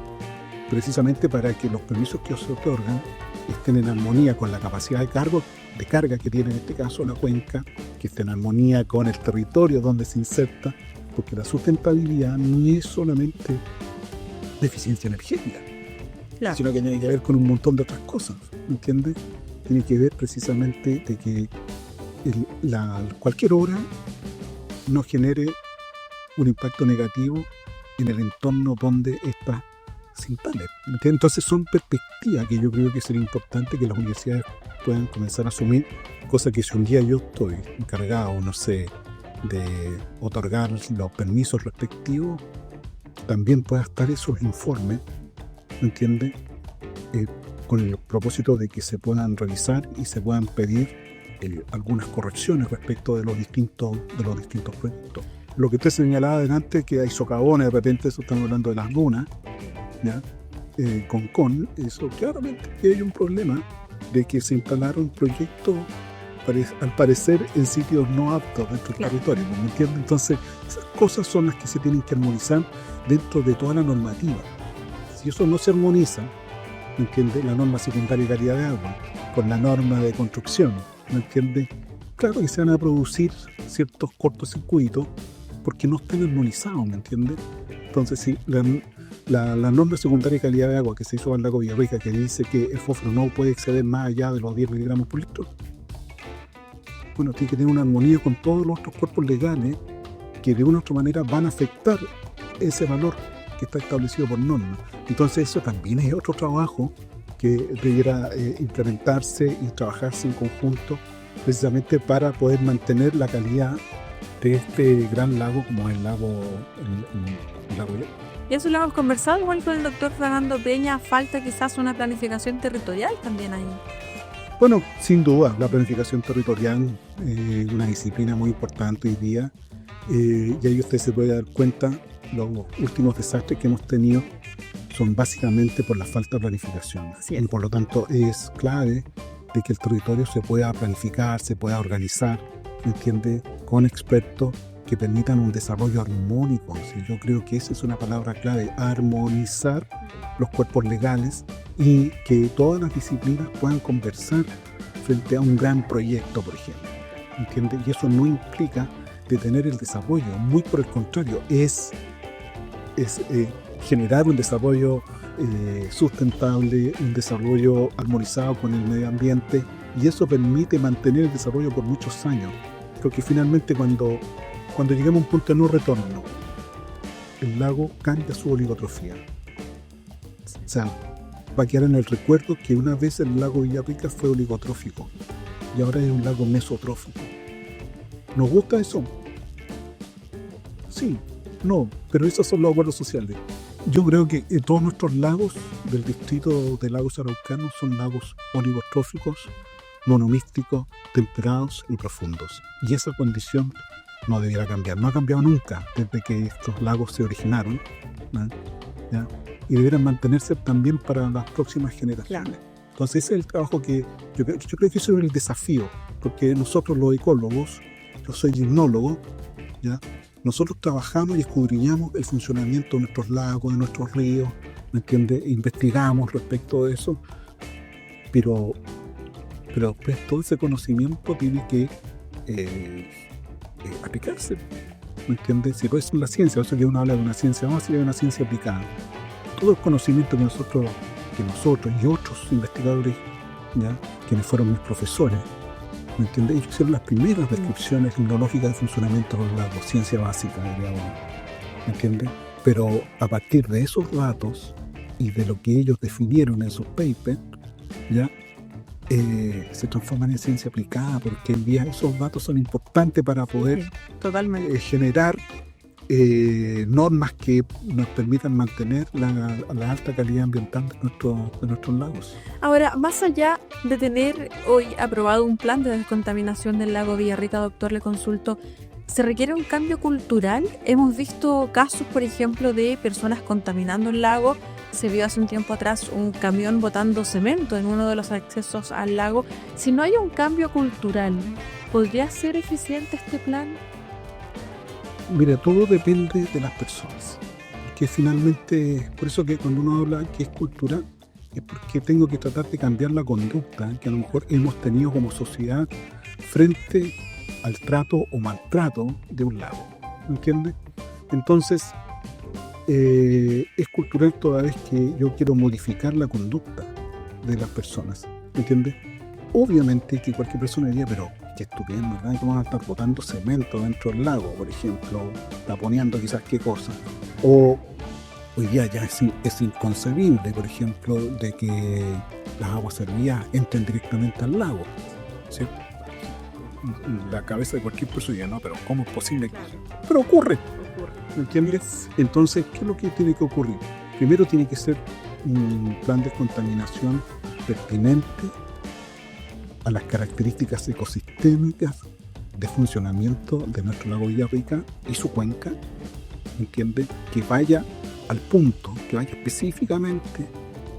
precisamente para que los permisos que se otorgan estén en armonía con la capacidad de carga que tiene en este caso la cuenca, que esté en armonía con el territorio donde se inserta, porque la sustentabilidad no es solamente de eficiencia energética, Claro. sino que tiene que ver con un montón de otras cosas, ¿entiendes? Tiene que ver precisamente de que cualquier obra no genere un impacto negativo en el entorno donde está se instale. Entonces son perspectivas que yo creo que sería importante que las universidades puedan comenzar a asumir, cosa que si un día yo estoy encargado, no sé, de otorgar los permisos respectivos, también pueda estar esos informes, ¿me entiendes? Con el propósito de que se puedan revisar y se puedan pedir algunas correcciones respecto de los distintos proyectos. Lo que usted señalaba adelante, que hay socavones, de repente eso estamos hablando de las dunas, ¿ya? Con eso claramente que hay un problema de que se instalaron proyectos al parecer en sitios no aptos dentro del territorio, ¿me entiendes? Entonces esas cosas son las que se tienen que armonizar dentro de toda la normativa. Si eso no se armoniza, ¿me entiendes? La norma secundaria de calidad de agua con la norma de construcción, ¿me entiendes? claro que se van a producir ciertos cortocircuitos porque no están armonizados, ¿me entiendes? Entonces, si la norma secundaria de calidad de agua que se hizo para el lago Villarrica, que dice que el fósforo no puede exceder más allá de los 10 miligramos por litro, bueno, tiene que tener una armonía con todos los otros cuerpos legales que de una u otra manera van a afectar ese valor que está establecido por norma. Entonces eso también es otro trabajo que debiera implementarse y trabajarse en conjunto precisamente para poder mantener la calidad de este gran lago como es el lago Villarrica. Y eso lo hemos conversado igual con el doctor Fernando Peña, falta quizás una planificación territorial también ahí. Bueno, sin duda, la planificación territorial es una disciplina muy importante hoy día. Y ahí usted se puede dar cuenta, los últimos desastres que hemos tenido son básicamente por la falta de planificación. Así Y es. por lo tanto es clave de que el territorio se pueda planificar, se pueda organizar, ¿me entiende? Con expertos que permitan un desarrollo armónico. ¿Sí? Yo creo que esa es una palabra clave, armonizar los cuerpos legales y que todas las disciplinas puedan conversar frente a un gran proyecto, por ejemplo. ¿Entiende? Y eso no implica detener el desarrollo, muy por el contrario, es generar un desarrollo sustentable, un desarrollo armonizado con el medio ambiente, y eso permite mantener el desarrollo por muchos años. Creo que finalmente cuando lleguemos a un punto de no retorno, el lago cambia su oligotrofía. O sea, va a quedar en el recuerdo que una vez el lago Villarrica fue oligotrófico y ahora es un lago mesotrófico. ¿Nos gusta eso? Sí, no, pero esos son los acuerdos sociales. Yo creo que todos nuestros lagos del distrito de lagos araucanos son lagos oligotróficos, monomísticos, temperados y profundos. Y esa condición no debiera cambiar. No ha cambiado nunca desde que estos lagos se originaron, ¿no? ¿Ya? Y debieran mantenerse también para las próximas generaciones. Claro. Entonces ese es el trabajo que yo creo que ese es el desafío, porque nosotros los ecólogos, yo soy limnólogo, ¿ya? Nosotros trabajamos y escudriñamos el funcionamiento de nuestros lagos, de nuestros ríos, ¿me entiendes? Investigamos respecto de eso, pero después todo ese conocimiento tiene que aplicarse, ¿me entiendes? Si pues es la ciencia, eso que uno habla de una ciencia básica y de una ciencia aplicada. Todo el conocimiento que nosotros y otros investigadores, ¿ya? Quienes fueron mis profesores, ¿me entiendes? Ellos hicieron las primeras descripciones limnológicas de funcionamiento de los lagos, ciencia básica, diría uno, ¿me entiendes? Pero a partir de esos datos y de lo que ellos definieron en sus papers, ¿ya? Se transforman en ciencia aplicada, porque hoy día esos datos son importantes para poder Sí, totalmente. generar normas que nos permitan mantener la alta calidad ambiental de nuestros lagos. Ahora, más allá de tener hoy aprobado un plan de descontaminación del lago Villarrica, doctor, le consulto, ¿se requiere un cambio cultural? Hemos visto casos, por ejemplo, de personas contaminando el lago. Se vio hace un tiempo atrás un camión botando cemento en uno de los accesos al lago. Si no hay un cambio cultural, ¿podría ser eficiente este plan? Mira, todo depende de las personas, que finalmente, por eso que cuando uno habla que es cultural, es porque tengo que tratar de cambiar la conducta que a lo mejor hemos tenido como sociedad frente al trato o maltrato de un lago, ¿me entiendes? Entonces, es cultural toda vez que yo quiero modificar la conducta de las personas, ¿me entiendes? Obviamente que cualquier persona diría, pero qué estupendo, ¿verdad? ¿Cómo van a estar botando cemento dentro del lago, por ejemplo, taponeando quizás qué cosa? O hoy día ya es inconcebible, por ejemplo, de que las aguas servidas entren directamente al lago, ¿sí? La cabeza de cualquier persona diría, no, pero ¿cómo es posible que eso? Pero ocurre, ¿me entiendes? Entonces, ¿qué es lo que tiene que ocurrir? Primero tiene que ser un plan de contaminación pertinente a las características ecosistémicas de funcionamiento de nuestro lago Villarrica y su cuenca, ¿entiendes? Que vaya al punto, que vaya específicamente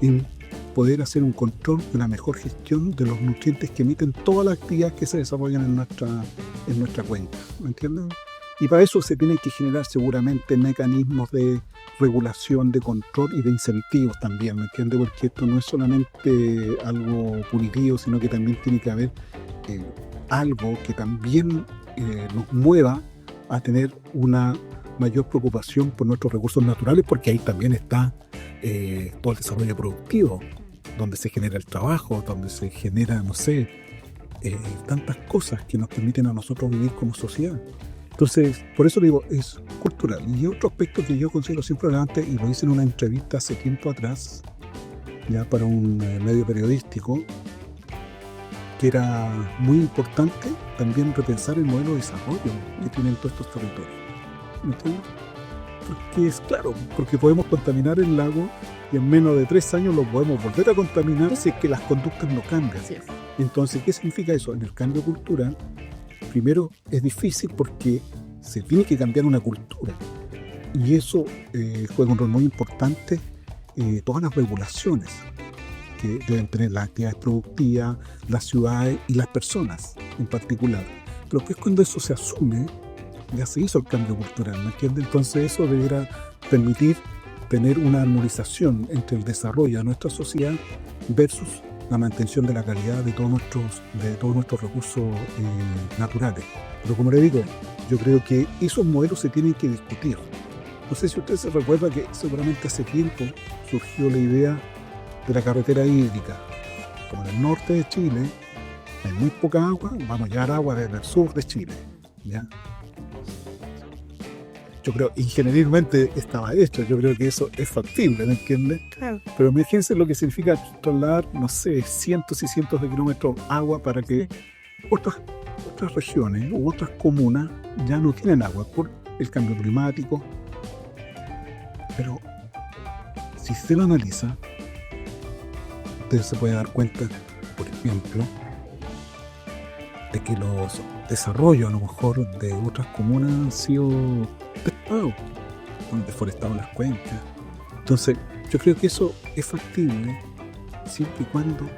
en poder hacer un control y una mejor gestión de los nutrientes que emiten todas las actividades que se desarrollan en nuestra cuenca, ¿me entiendes? Y para eso se tienen que generar seguramente mecanismos de regulación, de control y de incentivos también, ¿me entiendes? Porque esto no es solamente algo punitivo, sino que también tiene que haber algo que también nos mueva a tener una mayor preocupación por nuestros recursos naturales, porque ahí también está todo el desarrollo productivo, donde se genera el trabajo, donde se genera, no sé, tantas cosas que nos permiten a nosotros vivir como sociedad. Entonces, por eso digo, es cultural. Y otro aspecto que yo considero siempre relevante, y lo hice en una entrevista hace tiempo atrás, ya para un medio periodístico, que era muy importante también repensar el modelo de desarrollo que tienen todos estos territorios. ¿Me entiendes? Porque es claro, porque podemos contaminar el lago y en menos de 3 años lo podemos volver a contaminar si es que las conductas no cambian. Así es. Entonces, ¿qué significa eso? En el cambio cultural, primero es difícil porque se tiene que cambiar una cultura. Y eso juega un rol muy importante, todas las regulaciones que deben tener las actividades productivas, las ciudades y las personas en particular. Pero que es cuando eso se asume, ya se hizo el cambio cultural, ¿me entiendes? Entonces eso deberá permitir tener una armonización entre el desarrollo de nuestra sociedad versus la mantención de la calidad de todos nuestros recursos naturales. Pero como le digo, yo creo que esos modelos se tienen que discutir. No sé si usted se recuerda que seguramente hace tiempo surgió la idea de la carretera hídrica. Como en el norte de Chile hay muy poca agua, vamos a llevar agua desde el sur de Chile, ¿ya? Yo creo, ingenierilmente estaba hecho, yo creo que eso es factible, ¿me entiendes? Claro. Pero imagínense lo que significa trasladar, no sé, cientos y cientos de kilómetros de agua para que otras regiones u otras comunas ya no tienen agua por el cambio climático. Pero si se lo analiza, usted se puede dar cuenta, por ejemplo, de que los desarrollos a lo mejor de otras comunas han sido han deforestado las cuencas. Entonces, yo creo que eso es factible siempre y cuando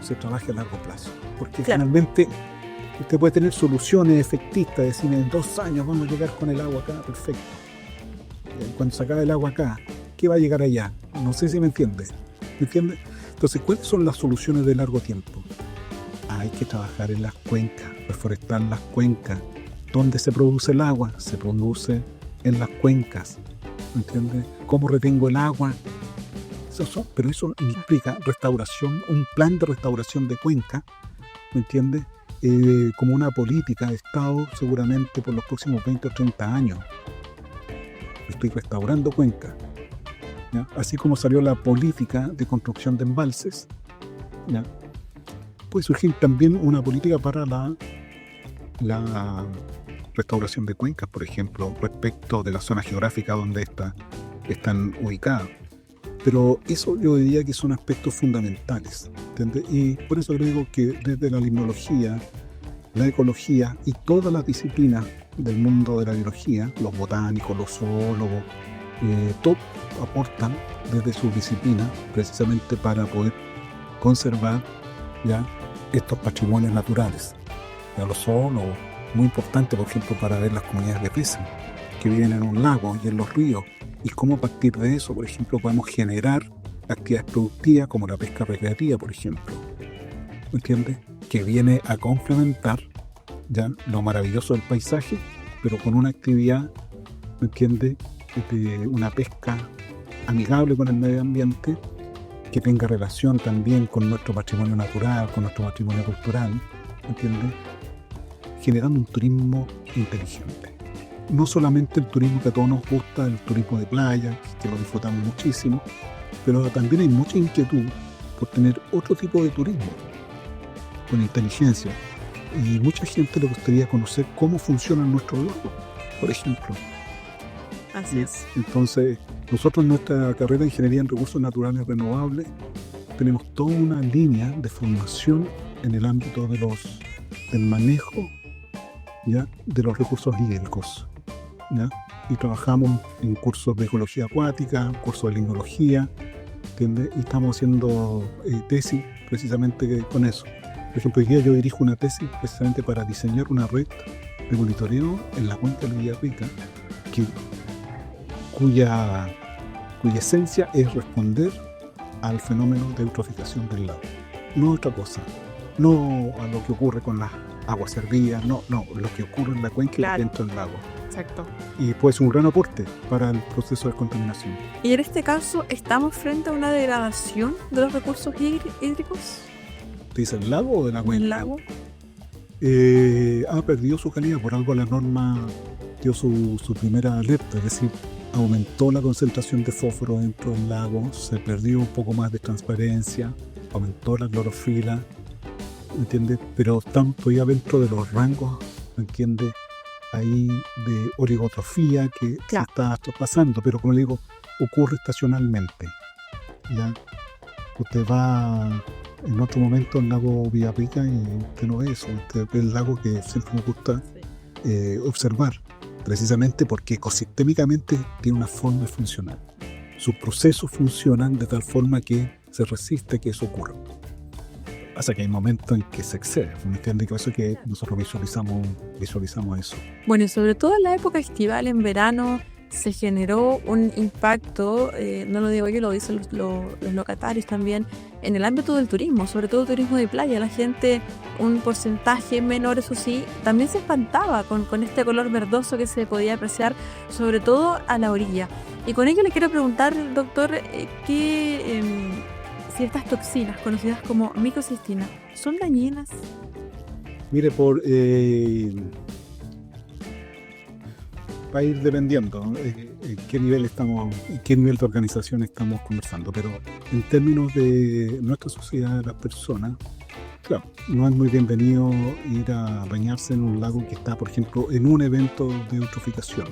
se trabaje a largo plazo. Porque finalmente usted puede tener soluciones efectistas, decir en 2 años vamos a llegar con el agua acá, perfecto. Y cuando se acabe el agua acá, ¿qué va a llegar allá? No sé si me entiende. ¿Me entiende? Entonces, ¿cuáles son las soluciones de largo tiempo? Hay que trabajar en las cuencas, reforestar las cuencas. ¿Dónde se produce el agua? Se produce en las cuencas. ¿Me entiendes? ¿Cómo retengo el agua? Pero eso implica restauración, un plan de restauración de cuencas, ¿me entiendes? Como una política de Estado seguramente por los próximos 20 o 30 años. Estoy restaurando cuencas, ¿ya? Así como salió la política de construcción de embalses, ¿ya? Puede surgir también una política para la restauración de cuencas, por ejemplo, respecto de la zona geográfica donde están ubicadas. Pero eso yo diría que son aspectos fundamentales, ¿entiendes? Y por eso yo digo que desde la limnología, la ecología y todas las disciplinas del mundo de la biología, los botánicos, los zoólogos, todos aportan desde sus disciplinas precisamente para poder conservar ya estos patrimonios naturales. Ya los zoólogos, muy importante, por ejemplo, para ver las comunidades de peces que viven en un lago y en los ríos, y cómo a partir de eso, por ejemplo, podemos generar actividades productivas como la pesca recreativa, por ejemplo, ¿me entiendes? Que viene a complementar ya lo maravilloso del paisaje, pero con una actividad, ¿me entiendes?, de una pesca amigable con el medio ambiente, que tenga relación también con nuestro patrimonio natural, con nuestro patrimonio cultural, ¿me entiendes?, generando un turismo inteligente. No solamente el turismo que a todos nos gusta, el turismo de playa, que lo disfrutamos muchísimo, pero también hay mucha inquietud por tener otro tipo de turismo, con inteligencia. Y mucha gente le gustaría conocer cómo funcionan nuestros lagos, por ejemplo. Así es. Entonces, nosotros en nuestra carrera de Ingeniería en Recursos Naturales Renovables tenemos toda una línea de formación en el ámbito del manejo, ¿ya?, de los recursos hídricos, ¿ya? Y trabajamos en cursos de ecología acuática, cursos de limnología, ¿entiendes? Y estamos haciendo tesis precisamente con eso. Por ejemplo, hoy día yo dirijo una tesis precisamente para diseñar una red de monitoreo en la cuenca de Villarrica, cuya esencia es responder al fenómeno de eutrofización del lago. No otra cosa, no a lo que ocurre con las agua servida, no, lo que ocurre en la cuenca Claro. dentro del lago. Exacto. Y puede ser un gran aporte para el proceso de contaminación. Y en este caso, ¿estamos frente a una degradación de los recursos hídricos ¿Te dice el lago o de la en cuenca? el lago? Ha perdido su calidad, por algo la norma dio su primera alerta, es decir, aumentó la concentración de fósforo dentro del lago, se perdió un poco más de transparencia, aumentó la clorofila, ¿entiendes? Pero están todavía dentro de los rangos, ¿entiendes? Ahí de oligotrofía que Claro. se está pasando, pero como le digo, ocurre estacionalmente. ¿Ya? Usted va en otro momento al lago Villarrica y usted no ve eso, usted ve el lago que siempre me gusta observar, precisamente porque ecosistémicamente tiene una forma de funcionar. Sus procesos funcionan de tal forma que se resiste que eso ocurra. Pasa que hay momentos en que se excede, ¿me entiende? Que eso es que nosotros visualizamos eso. Bueno, y sobre todo en la época estival, en verano, se generó un impacto, no lo digo yo, lo dicen los locatarios también, en el ámbito del turismo, sobre todo turismo de playa. La gente, un porcentaje menor, eso sí, también se espantaba con este color verdoso que se podía apreciar, sobre todo a la orilla. Y con ello le quiero preguntar, doctor, si estas toxinas, conocidas como micocistinas, ¿son dañinas? Mire, va a ir dependiendo en qué nivel en qué nivel de organización estamos conversando, pero en términos de nuestra sociedad, de las personas, claro, no es muy bienvenido ir a bañarse en un lago que está, por ejemplo, en un evento de eutroficación.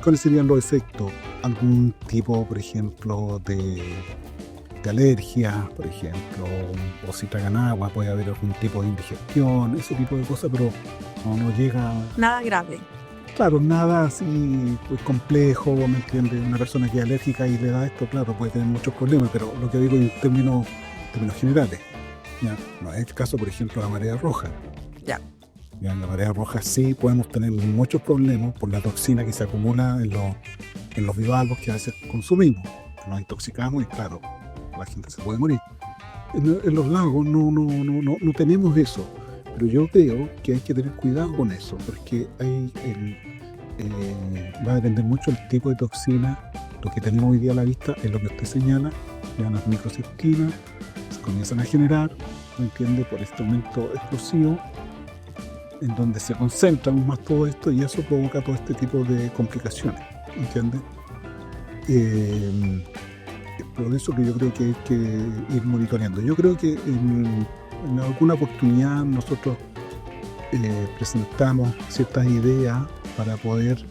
¿Cuáles serían los efectos? Algún tipo, por ejemplo, de alergia, por ejemplo, o si tragan agua puede haber algún tipo de indigestión, ese tipo de cosas, pero no llega... Nada grave. Claro, nada así pues, complejo, ¿me entiendes? Una persona que es alérgica y le da esto, claro, puede tener muchos problemas, pero lo que digo en términos generales, ¿ya? No es el caso, por ejemplo, de la marea roja. Ya. Ya, en la marea roja sí podemos tener muchos problemas por la toxina que se acumula en los bivalvos que a veces consumimos. Nos intoxicamos y claro, la gente se puede morir. En los lagos no tenemos eso. Pero yo creo que hay que tener cuidado con eso, porque va a depender mucho el tipo de toxina. Lo que tenemos hoy día a la vista es lo que usted señala, ya las microcistinas se comienzan a generar, ¿me entiende? Por este aumento explosivo, en donde se concentra aún más todo esto y eso provoca todo este tipo de complicaciones, ¿entiende? Por eso que yo creo que hay que ir monitoreando. Yo creo que en alguna oportunidad nosotros presentamos ciertas ideas para poder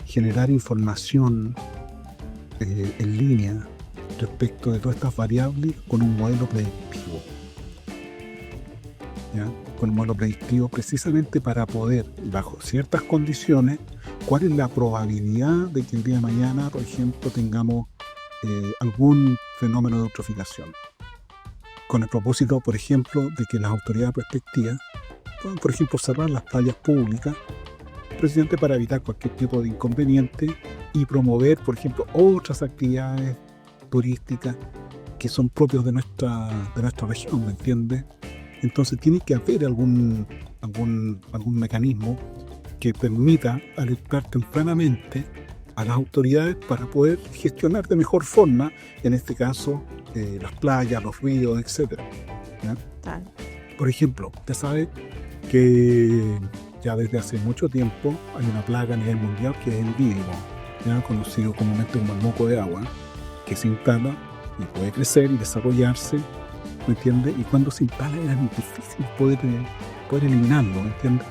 generar información en línea respecto de todas estas variables con un modelo predictivo. ¿Ya? Con un modelo predictivo precisamente para poder, bajo ciertas condiciones, cuál es la probabilidad de que el día de mañana, por ejemplo, tengamos algún fenómeno de eutroficación. Con el propósito, por ejemplo, de que las autoridades respectivas puedan, por ejemplo, cerrar las playas públicas, precisamente para evitar cualquier tipo de inconveniente y promover, por ejemplo, otras actividades turísticas que son propios de nuestra región, ¿me entiendes? Entonces tiene que haber algún mecanismo que permita alertar tempranamente a las autoridades para poder gestionar de mejor forma, en este caso, las playas, los ríos, etc. Por ejemplo, usted sabe que ya desde hace mucho tiempo hay una plaga a nivel mundial que es el vídimo, ya conocido comúnmente como el moco de agua, que se instala y puede crecer y desarrollarse, ¿me entiende? Y cuando se instala es muy difícil poder eliminarlo, ¿me entiende?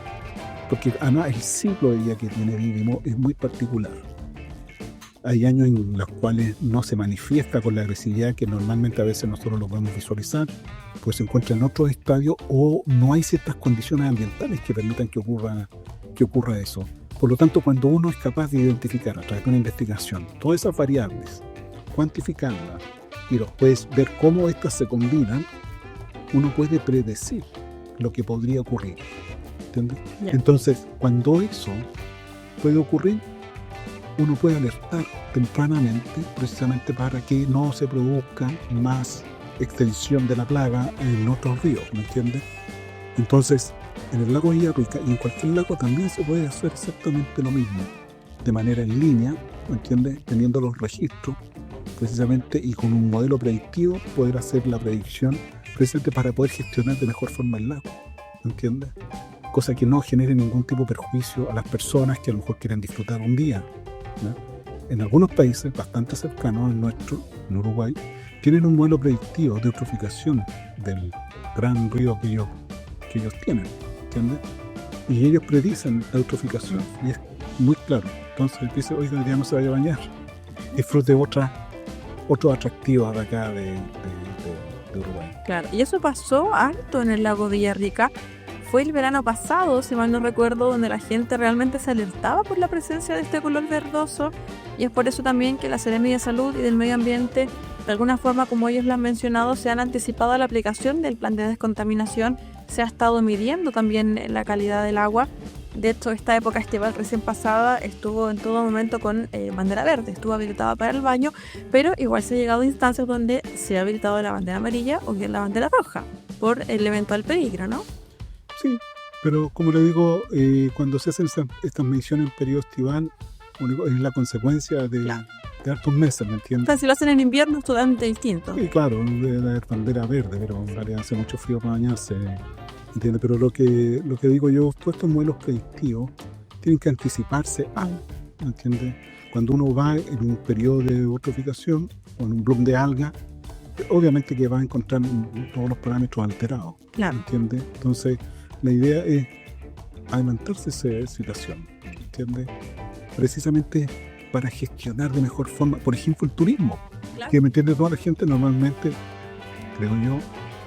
Porque además el ciclo de vida que tiene vídimo es muy particular. Hay años en los cuales no se manifiesta con la agresividad que normalmente a veces nosotros lo podemos visualizar, pues se encuentra en otros estadios o no hay ciertas condiciones ambientales que permitan que ocurra eso. Por lo tanto, cuando uno es capaz de identificar a través de una investigación todas esas variables, cuantificarlas y después ver cómo estas se combinan, uno puede predecir lo que podría ocurrir. ¿Entiendes? Yeah. Entonces, cuando eso puede ocurrir, uno puede alertar tempranamente precisamente para que no se produzca más extensión de la plaga en otros ríos, ¿me entiendes? Entonces, en el lago Villarrica y en cualquier lago también se puede hacer exactamente lo mismo, de manera en línea, ¿me entiendes? Teniendo los registros, precisamente, y con un modelo predictivo, poder hacer la predicción, precisamente para poder gestionar de mejor forma el lago, ¿me entiendes? Cosa que no genere ningún tipo de perjuicio a las personas que a lo mejor quieren disfrutar un día, ¿no? En algunos países bastante cercanos al nuestro, en Uruguay, tienen un modelo predictivo de eutroficación del gran río que ellos tienen, ¿entiendes? Y ellos predicen la eutroficación y es muy claro. Entonces dice, oiga, ya no se vaya a bañar, disfrute otros atractivos de acá de Uruguay. Claro, y eso pasó harto en el lago Villarrica. Fue el verano pasado, si mal no recuerdo, donde la gente realmente se alertaba por la presencia de este color verdoso, y es por eso también que la Seremi de Salud y del Medio Ambiente, de alguna forma, como ellos lo han mencionado, se han anticipado a la aplicación del plan de descontaminación. Se ha estado midiendo también la calidad del agua. De hecho, esta época estival recién pasada estuvo en todo momento con bandera verde, estuvo habilitada para el baño, pero igual se ha llegado a instancias donde se ha habilitado la bandera amarilla o bien la bandera roja, por el eventual peligro, ¿no? Sí, pero como le digo, cuando se hacen estas mediciones en periodo estival, como digo, es la consecuencia de hartos meses, ¿me O entiendes? sea, si lo hacen en invierno es totalmente distinto. Sí, claro, debe haber bandera verde, pero en realidad hace mucho frío para bañarse, ¿entiendes? Pero lo que digo yo, todos estos modelos predictivos tienen que anticiparse ¿me entiendes? Cuando uno va en un periodo de eutroficación o en un bloom de alga, obviamente que va a encontrar todos los parámetros alterados, Claro. ¿entiendes? Entonces, la idea es adelantarse esa situación, ¿entiendes? Precisamente para gestionar de mejor forma, por ejemplo, el turismo, Claro. que, ¿me entiendes? Toda la gente normalmente, creo yo,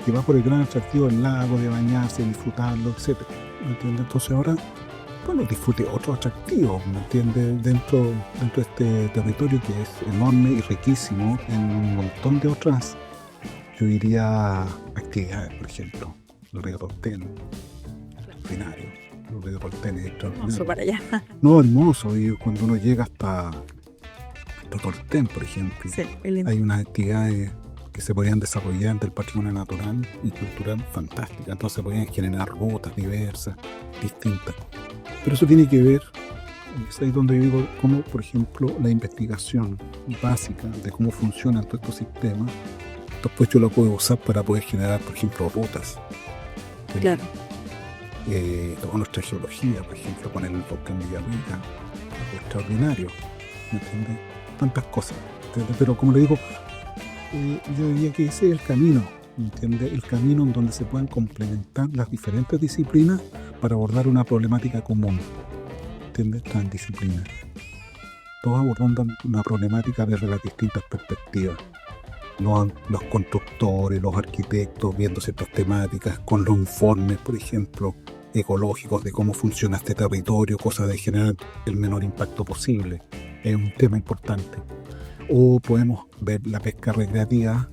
que va por el gran atractivo del lago, de bañarse, disfrutarlo, etc. ¿Me entiendes? Entonces ahora, bueno, disfrute otro atractivo, ¿me entiendes? Dentro de este territorio que es enorme y riquísimo en un montón de otras, yo diría, actividades, por ejemplo, el río Tortén, extraordinario, el río Tortén es extraordinario. Vamos para allá. No, hermoso, y cuando uno llega hasta Tortén, por ejemplo, Sí, muy lindo. hay unas actividades que se podían desarrollar del patrimonio natural y cultural fantástica. Entonces se podían generar rutas diversas, distintas. Pero eso tiene que ver, es ahí donde yo digo, como por ejemplo la investigación básica de cómo funcionan todos estos sistemas, después yo lo puedo usar para poder generar, por ejemplo, rutas. Claro. Toda nuestra geología, por ejemplo, con el volcán Villarrica, algo extraordinario, ¿me entiendes? Tantas cosas, ¿entiendes? Pero como le digo, yo diría que ese es el camino, ¿me entiendes? El camino en donde se puedan complementar las diferentes disciplinas para abordar una problemática común, ¿entiendes? Transdisciplinas. Todos abordando una problemática desde las distintas perspectivas. Los constructores, los arquitectos viendo ciertas temáticas, con los informes, por ejemplo, ecológicos de cómo funciona este territorio, cosa de generar el menor impacto posible. Es un tema importante. O podemos ver la pesca recreativa,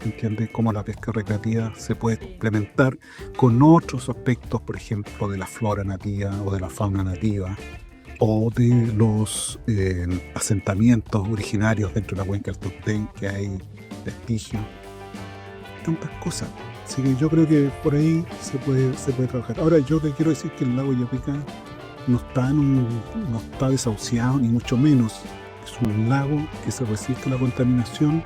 ¿entiendes? Cómo la pesca recreativa se puede complementar con otros aspectos, por ejemplo, de la flora nativa o de la fauna nativa, o de los asentamientos originarios dentro de la cuenca del Tortén, que hay vestigios, tantas cosas. Así que yo creo que por ahí se puede trabajar. Ahora, yo te quiero decir que el lago Villarrica no está desahuciado, ni mucho menos. Es un lago que se resiste a la contaminación,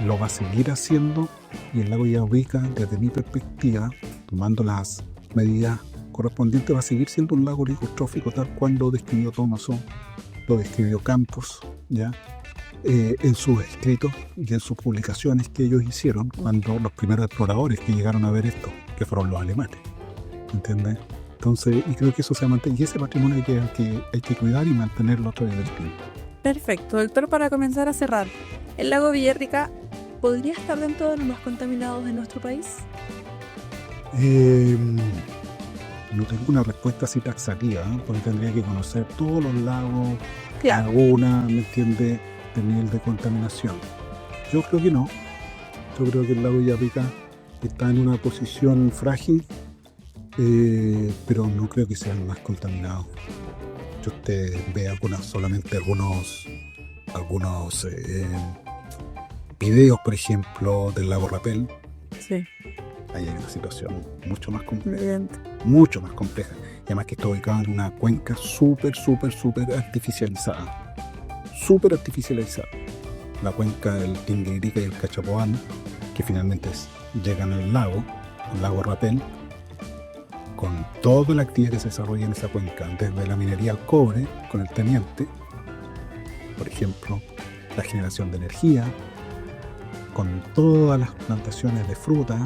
lo va a seguir haciendo, y el lago Villarrica, desde mi perspectiva, tomando las medidas correspondientes, va a seguir siendo un lago oligotrófico, tal cual lo describió Thomason, lo describió Campos, ¿ya? En sus escritos y en sus publicaciones que ellos hicieron cuando los primeros exploradores que llegaron a ver esto, que fueron los alemanes, ¿entiendes? Entonces, y creo que eso se mantiene, y ese patrimonio hay que cuidar y mantenerlo a través del tiempo. Perfecto, doctor, para comenzar a cerrar, ¿el lago Villarrica podría estar dentro de los más contaminados de nuestro país? No tengo una respuesta así taxativa, ¿eh? Porque tendría que conocer todos los lagos, Claro. lagunas, ¿me entiendes?, de nivel de contaminación. Yo creo que no. Yo creo que el lago Villarrica está en una posición frágil, pero no creo que sea el más contaminado. Yo ve solamente algunos videos, por ejemplo, del lago Rapel, Sí. ahí hay una situación mucho más compleja. Evidente. Mucho más compleja. Y además que está ubicado en una cuenca súper artificializada. Súper artificializada. La cuenca del Tinguiririca y el Cachapoal, que finalmente llegan al lago Rapel, con toda la actividad que se desarrolla en esa cuenca, desde la minería al cobre, con el teniente, por ejemplo, la generación de energía, con todas las plantaciones de fruta,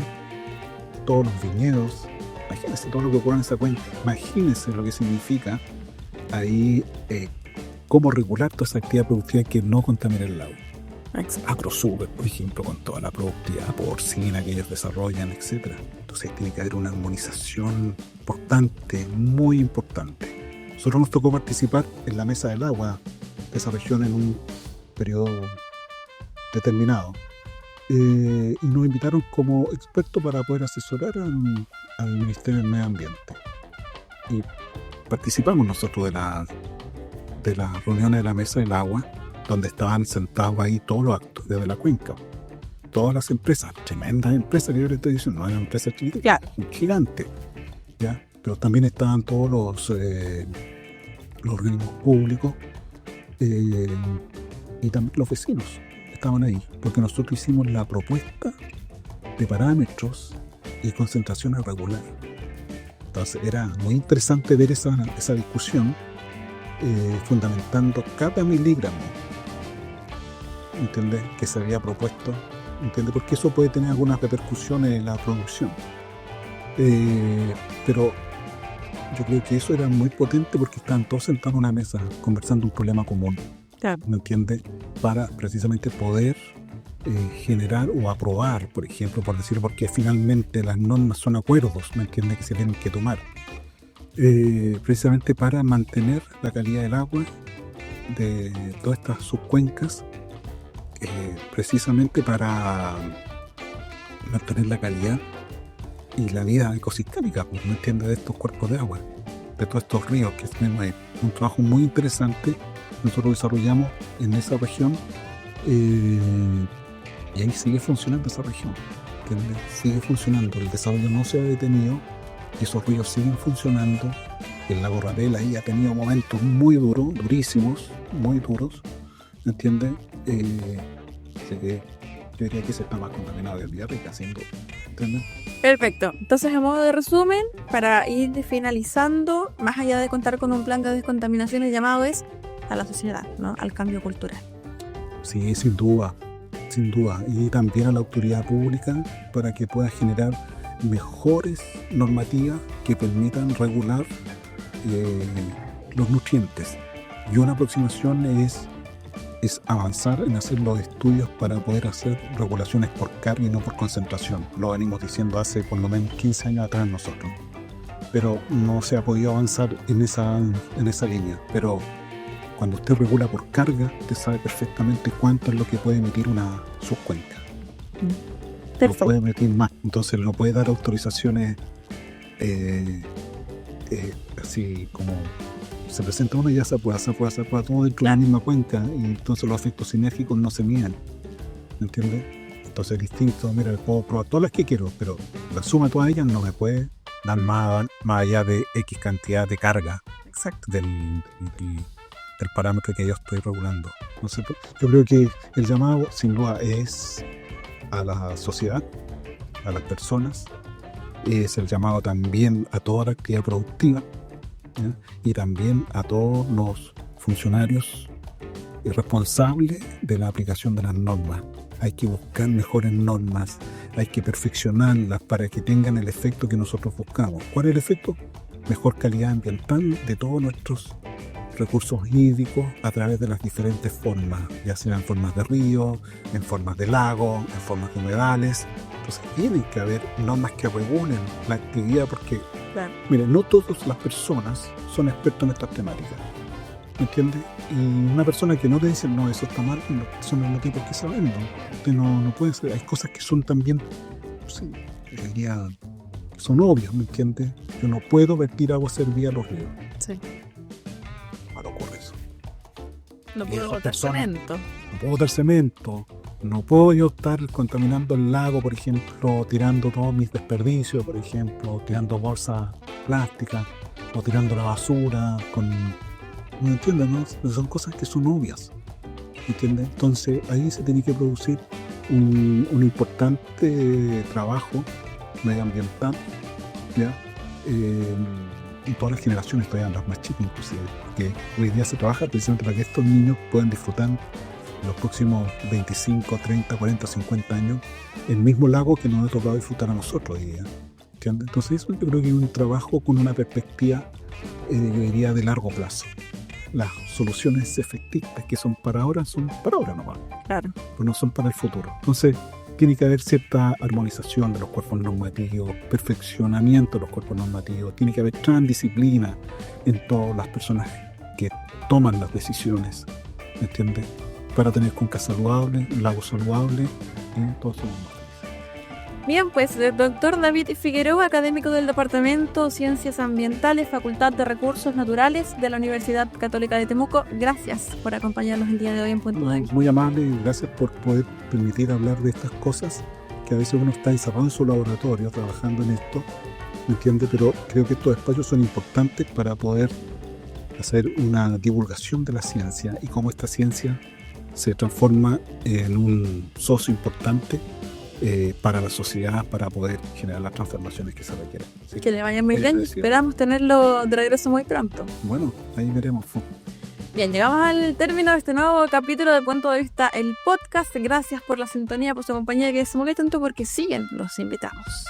todos los viñedos. Imagínense todo lo que ocurre en esa cuenca. Imagínense lo que significa ahí cómo regular toda esa actividad productiva que no contamina el lago. Agrosuper, por ejemplo, con toda la productividad porcina que ellos desarrollan, etc. Entonces tiene que haber una armonización importante, muy importante. Nosotros nos tocó participar en la mesa del agua de esa región en un periodo determinado. Y nos invitaron como expertos para poder asesorar al Ministerio del Medio Ambiente. Y participamos nosotros de las reuniones de la mesa del agua, donde estaban sentados ahí todos los actores desde la cuenca. Todas las empresas, tremendas empresas que yo les estoy diciendo, no eran empresas chiquitas, Claro. gigantes, ¿ya? Pero también estaban todos los organismos públicos y también los vecinos estaban ahí, porque nosotros hicimos la propuesta de parámetros y concentración a regular. Entonces era muy interesante ver esa discusión fundamentando cada miligramo, ¿entiendes?, que se había propuesto, ¿entiendes?, porque eso puede tener algunas repercusiones en la producción. Pero yo creo que eso era muy potente porque estaban todos sentados en una mesa conversando un problema común. Claro. ¿Me entiendes? Para precisamente poder generar o aprobar, por ejemplo, por decirlo, porque finalmente las normas son acuerdos, ¿me entiendes?, que se tienen que tomar. Precisamente para mantener la calidad del agua de todas estas subcuencas, precisamente para mantener la calidad y la vida ecosistémica, ¿me entiendes?, de estos cuerpos de agua, de todos estos ríos que tenemos ahí. Un trabajo muy interesante nosotros desarrollamos en esa región, y ahí sigue funcionando esa región, ¿entiendes? Sigue funcionando, el desarrollo no se ha detenido y esos ríos siguen funcionando. El lago Rapel ahí ha tenido momentos muy duros, durísimos, muy duros, ¿me entiendes? Así que yo diría que se está más contaminado que el Villarrica, sin duda, ¿entiendes? Perfecto. Entonces, a modo de resumen, para ir finalizando, más allá de contar con un plan de descontaminación, el llamado es a la sociedad, ¿no?, al cambio cultural. Sí, sin duda, y también a la autoridad pública para que pueda generar mejores normativas que permitan regular los nutrientes. Y una aproximación es avanzar en hacer los estudios para poder hacer regulaciones por carga y no por concentración. Lo venimos diciendo hace por lo menos 15 años atrás nosotros, pero no se ha podido avanzar en esa línea. Pero cuando usted regula por carga, usted sabe perfectamente cuánto es lo que puede emitir una subcuenca. No puede emitir más, entonces no puede dar autorizaciones así como se presenta uno y ya se puede hacer todo dentro de la misma cuenca, y entonces los efectos sinérgicos no se miden, ¿me entiendes? Entonces es distinto. Mira, puedo probar todas las que quiero, pero la suma de todas ellas no me puede dar más allá de X cantidad de carga. Exacto. Del parámetro que yo estoy regulando. No sé, yo creo que el llamado sin duda es a la sociedad, a las personas, es el llamado también a toda la actividad productiva, ¿ya?, y también a todos los funcionarios responsables de la aplicación de las normas. Hay que buscar mejores normas, hay que perfeccionarlas para que tengan el efecto que nosotros buscamos. ¿Cuál es el efecto? Mejor calidad ambiental de todos nuestros recursos hídricos a través de las diferentes formas, ya sean en formas de ríos, en formas de lagos, en formas de humedales. Entonces tienen que haber normas que regulen la actividad, porque, Claro. Miren, no todas las personas son expertos en estas temáticas, ¿me entiendes? Y una persona que no te dice, no, eso está mal, eso no tiene por qué saberlo. Usted no puede ser. Hay cosas que son también, sí, yo diría, son obvias, ¿me entiendes? Yo no puedo vertir agua servida a los ríos. Sí. No ocurre eso. No Y puedo esas botar personas- cemento. No puedo botar cemento, No puedo yo estar contaminando el lago, por ejemplo, tirando todos mis desperdicios, por ejemplo, tirando bolsas plásticas o tirando la basura con... ¿Me entiendes? ¿No? Son cosas que son obvias, ¿entiendes? Entonces ahí se tiene que producir un importante trabajo medioambiental, ¿ya? En todas las generaciones, todavía las más chicas inclusive, porque hoy día se trabaja precisamente para que estos niños puedan disfrutar en los próximos 25, 30, 40, 50 años el mismo lago que nos ha tocado disfrutar a nosotros hoy día, ¿entiendes? Entonces eso yo creo que es un trabajo con una perspectiva, yo diría, de largo plazo. Las soluciones efectivas que son para ahora nomás, Claro. pero no son para el futuro. Entonces tiene que haber cierta armonización de los cuerpos normativos, perfeccionamiento de los cuerpos normativos, tiene que haber transdisciplina en todas las personas que toman las decisiones, ¿me entiendes? Para tener cuencas saludables, lagos saludables, y todo eso. Bien, pues el doctor David Figueroa, académico del Departamento de Ciencias Ambientales, Facultad de Recursos Naturales de la Universidad Católica de Temuco, gracias por acompañarnos el día de hoy en Punto de Vista. Muy amable y gracias por poder permitir hablar de estas cosas, que a veces uno está encerrado en su laboratorio trabajando en esto, ¿me entiende? Pero creo que estos espacios son importantes para poder hacer una divulgación de la ciencia y cómo esta ciencia se transforma en un socio importante para la sociedad, para poder generar las transformaciones que se requieren. ¿Sí? Que le vaya muy bien y esperamos tenerlo de regreso muy pronto. Bueno, ahí veremos. Bien, llegamos al término de este nuevo capítulo de Punto de Vista, el podcast. Gracias por la sintonía, por su compañía, que es muy atento porque siguen los invitados.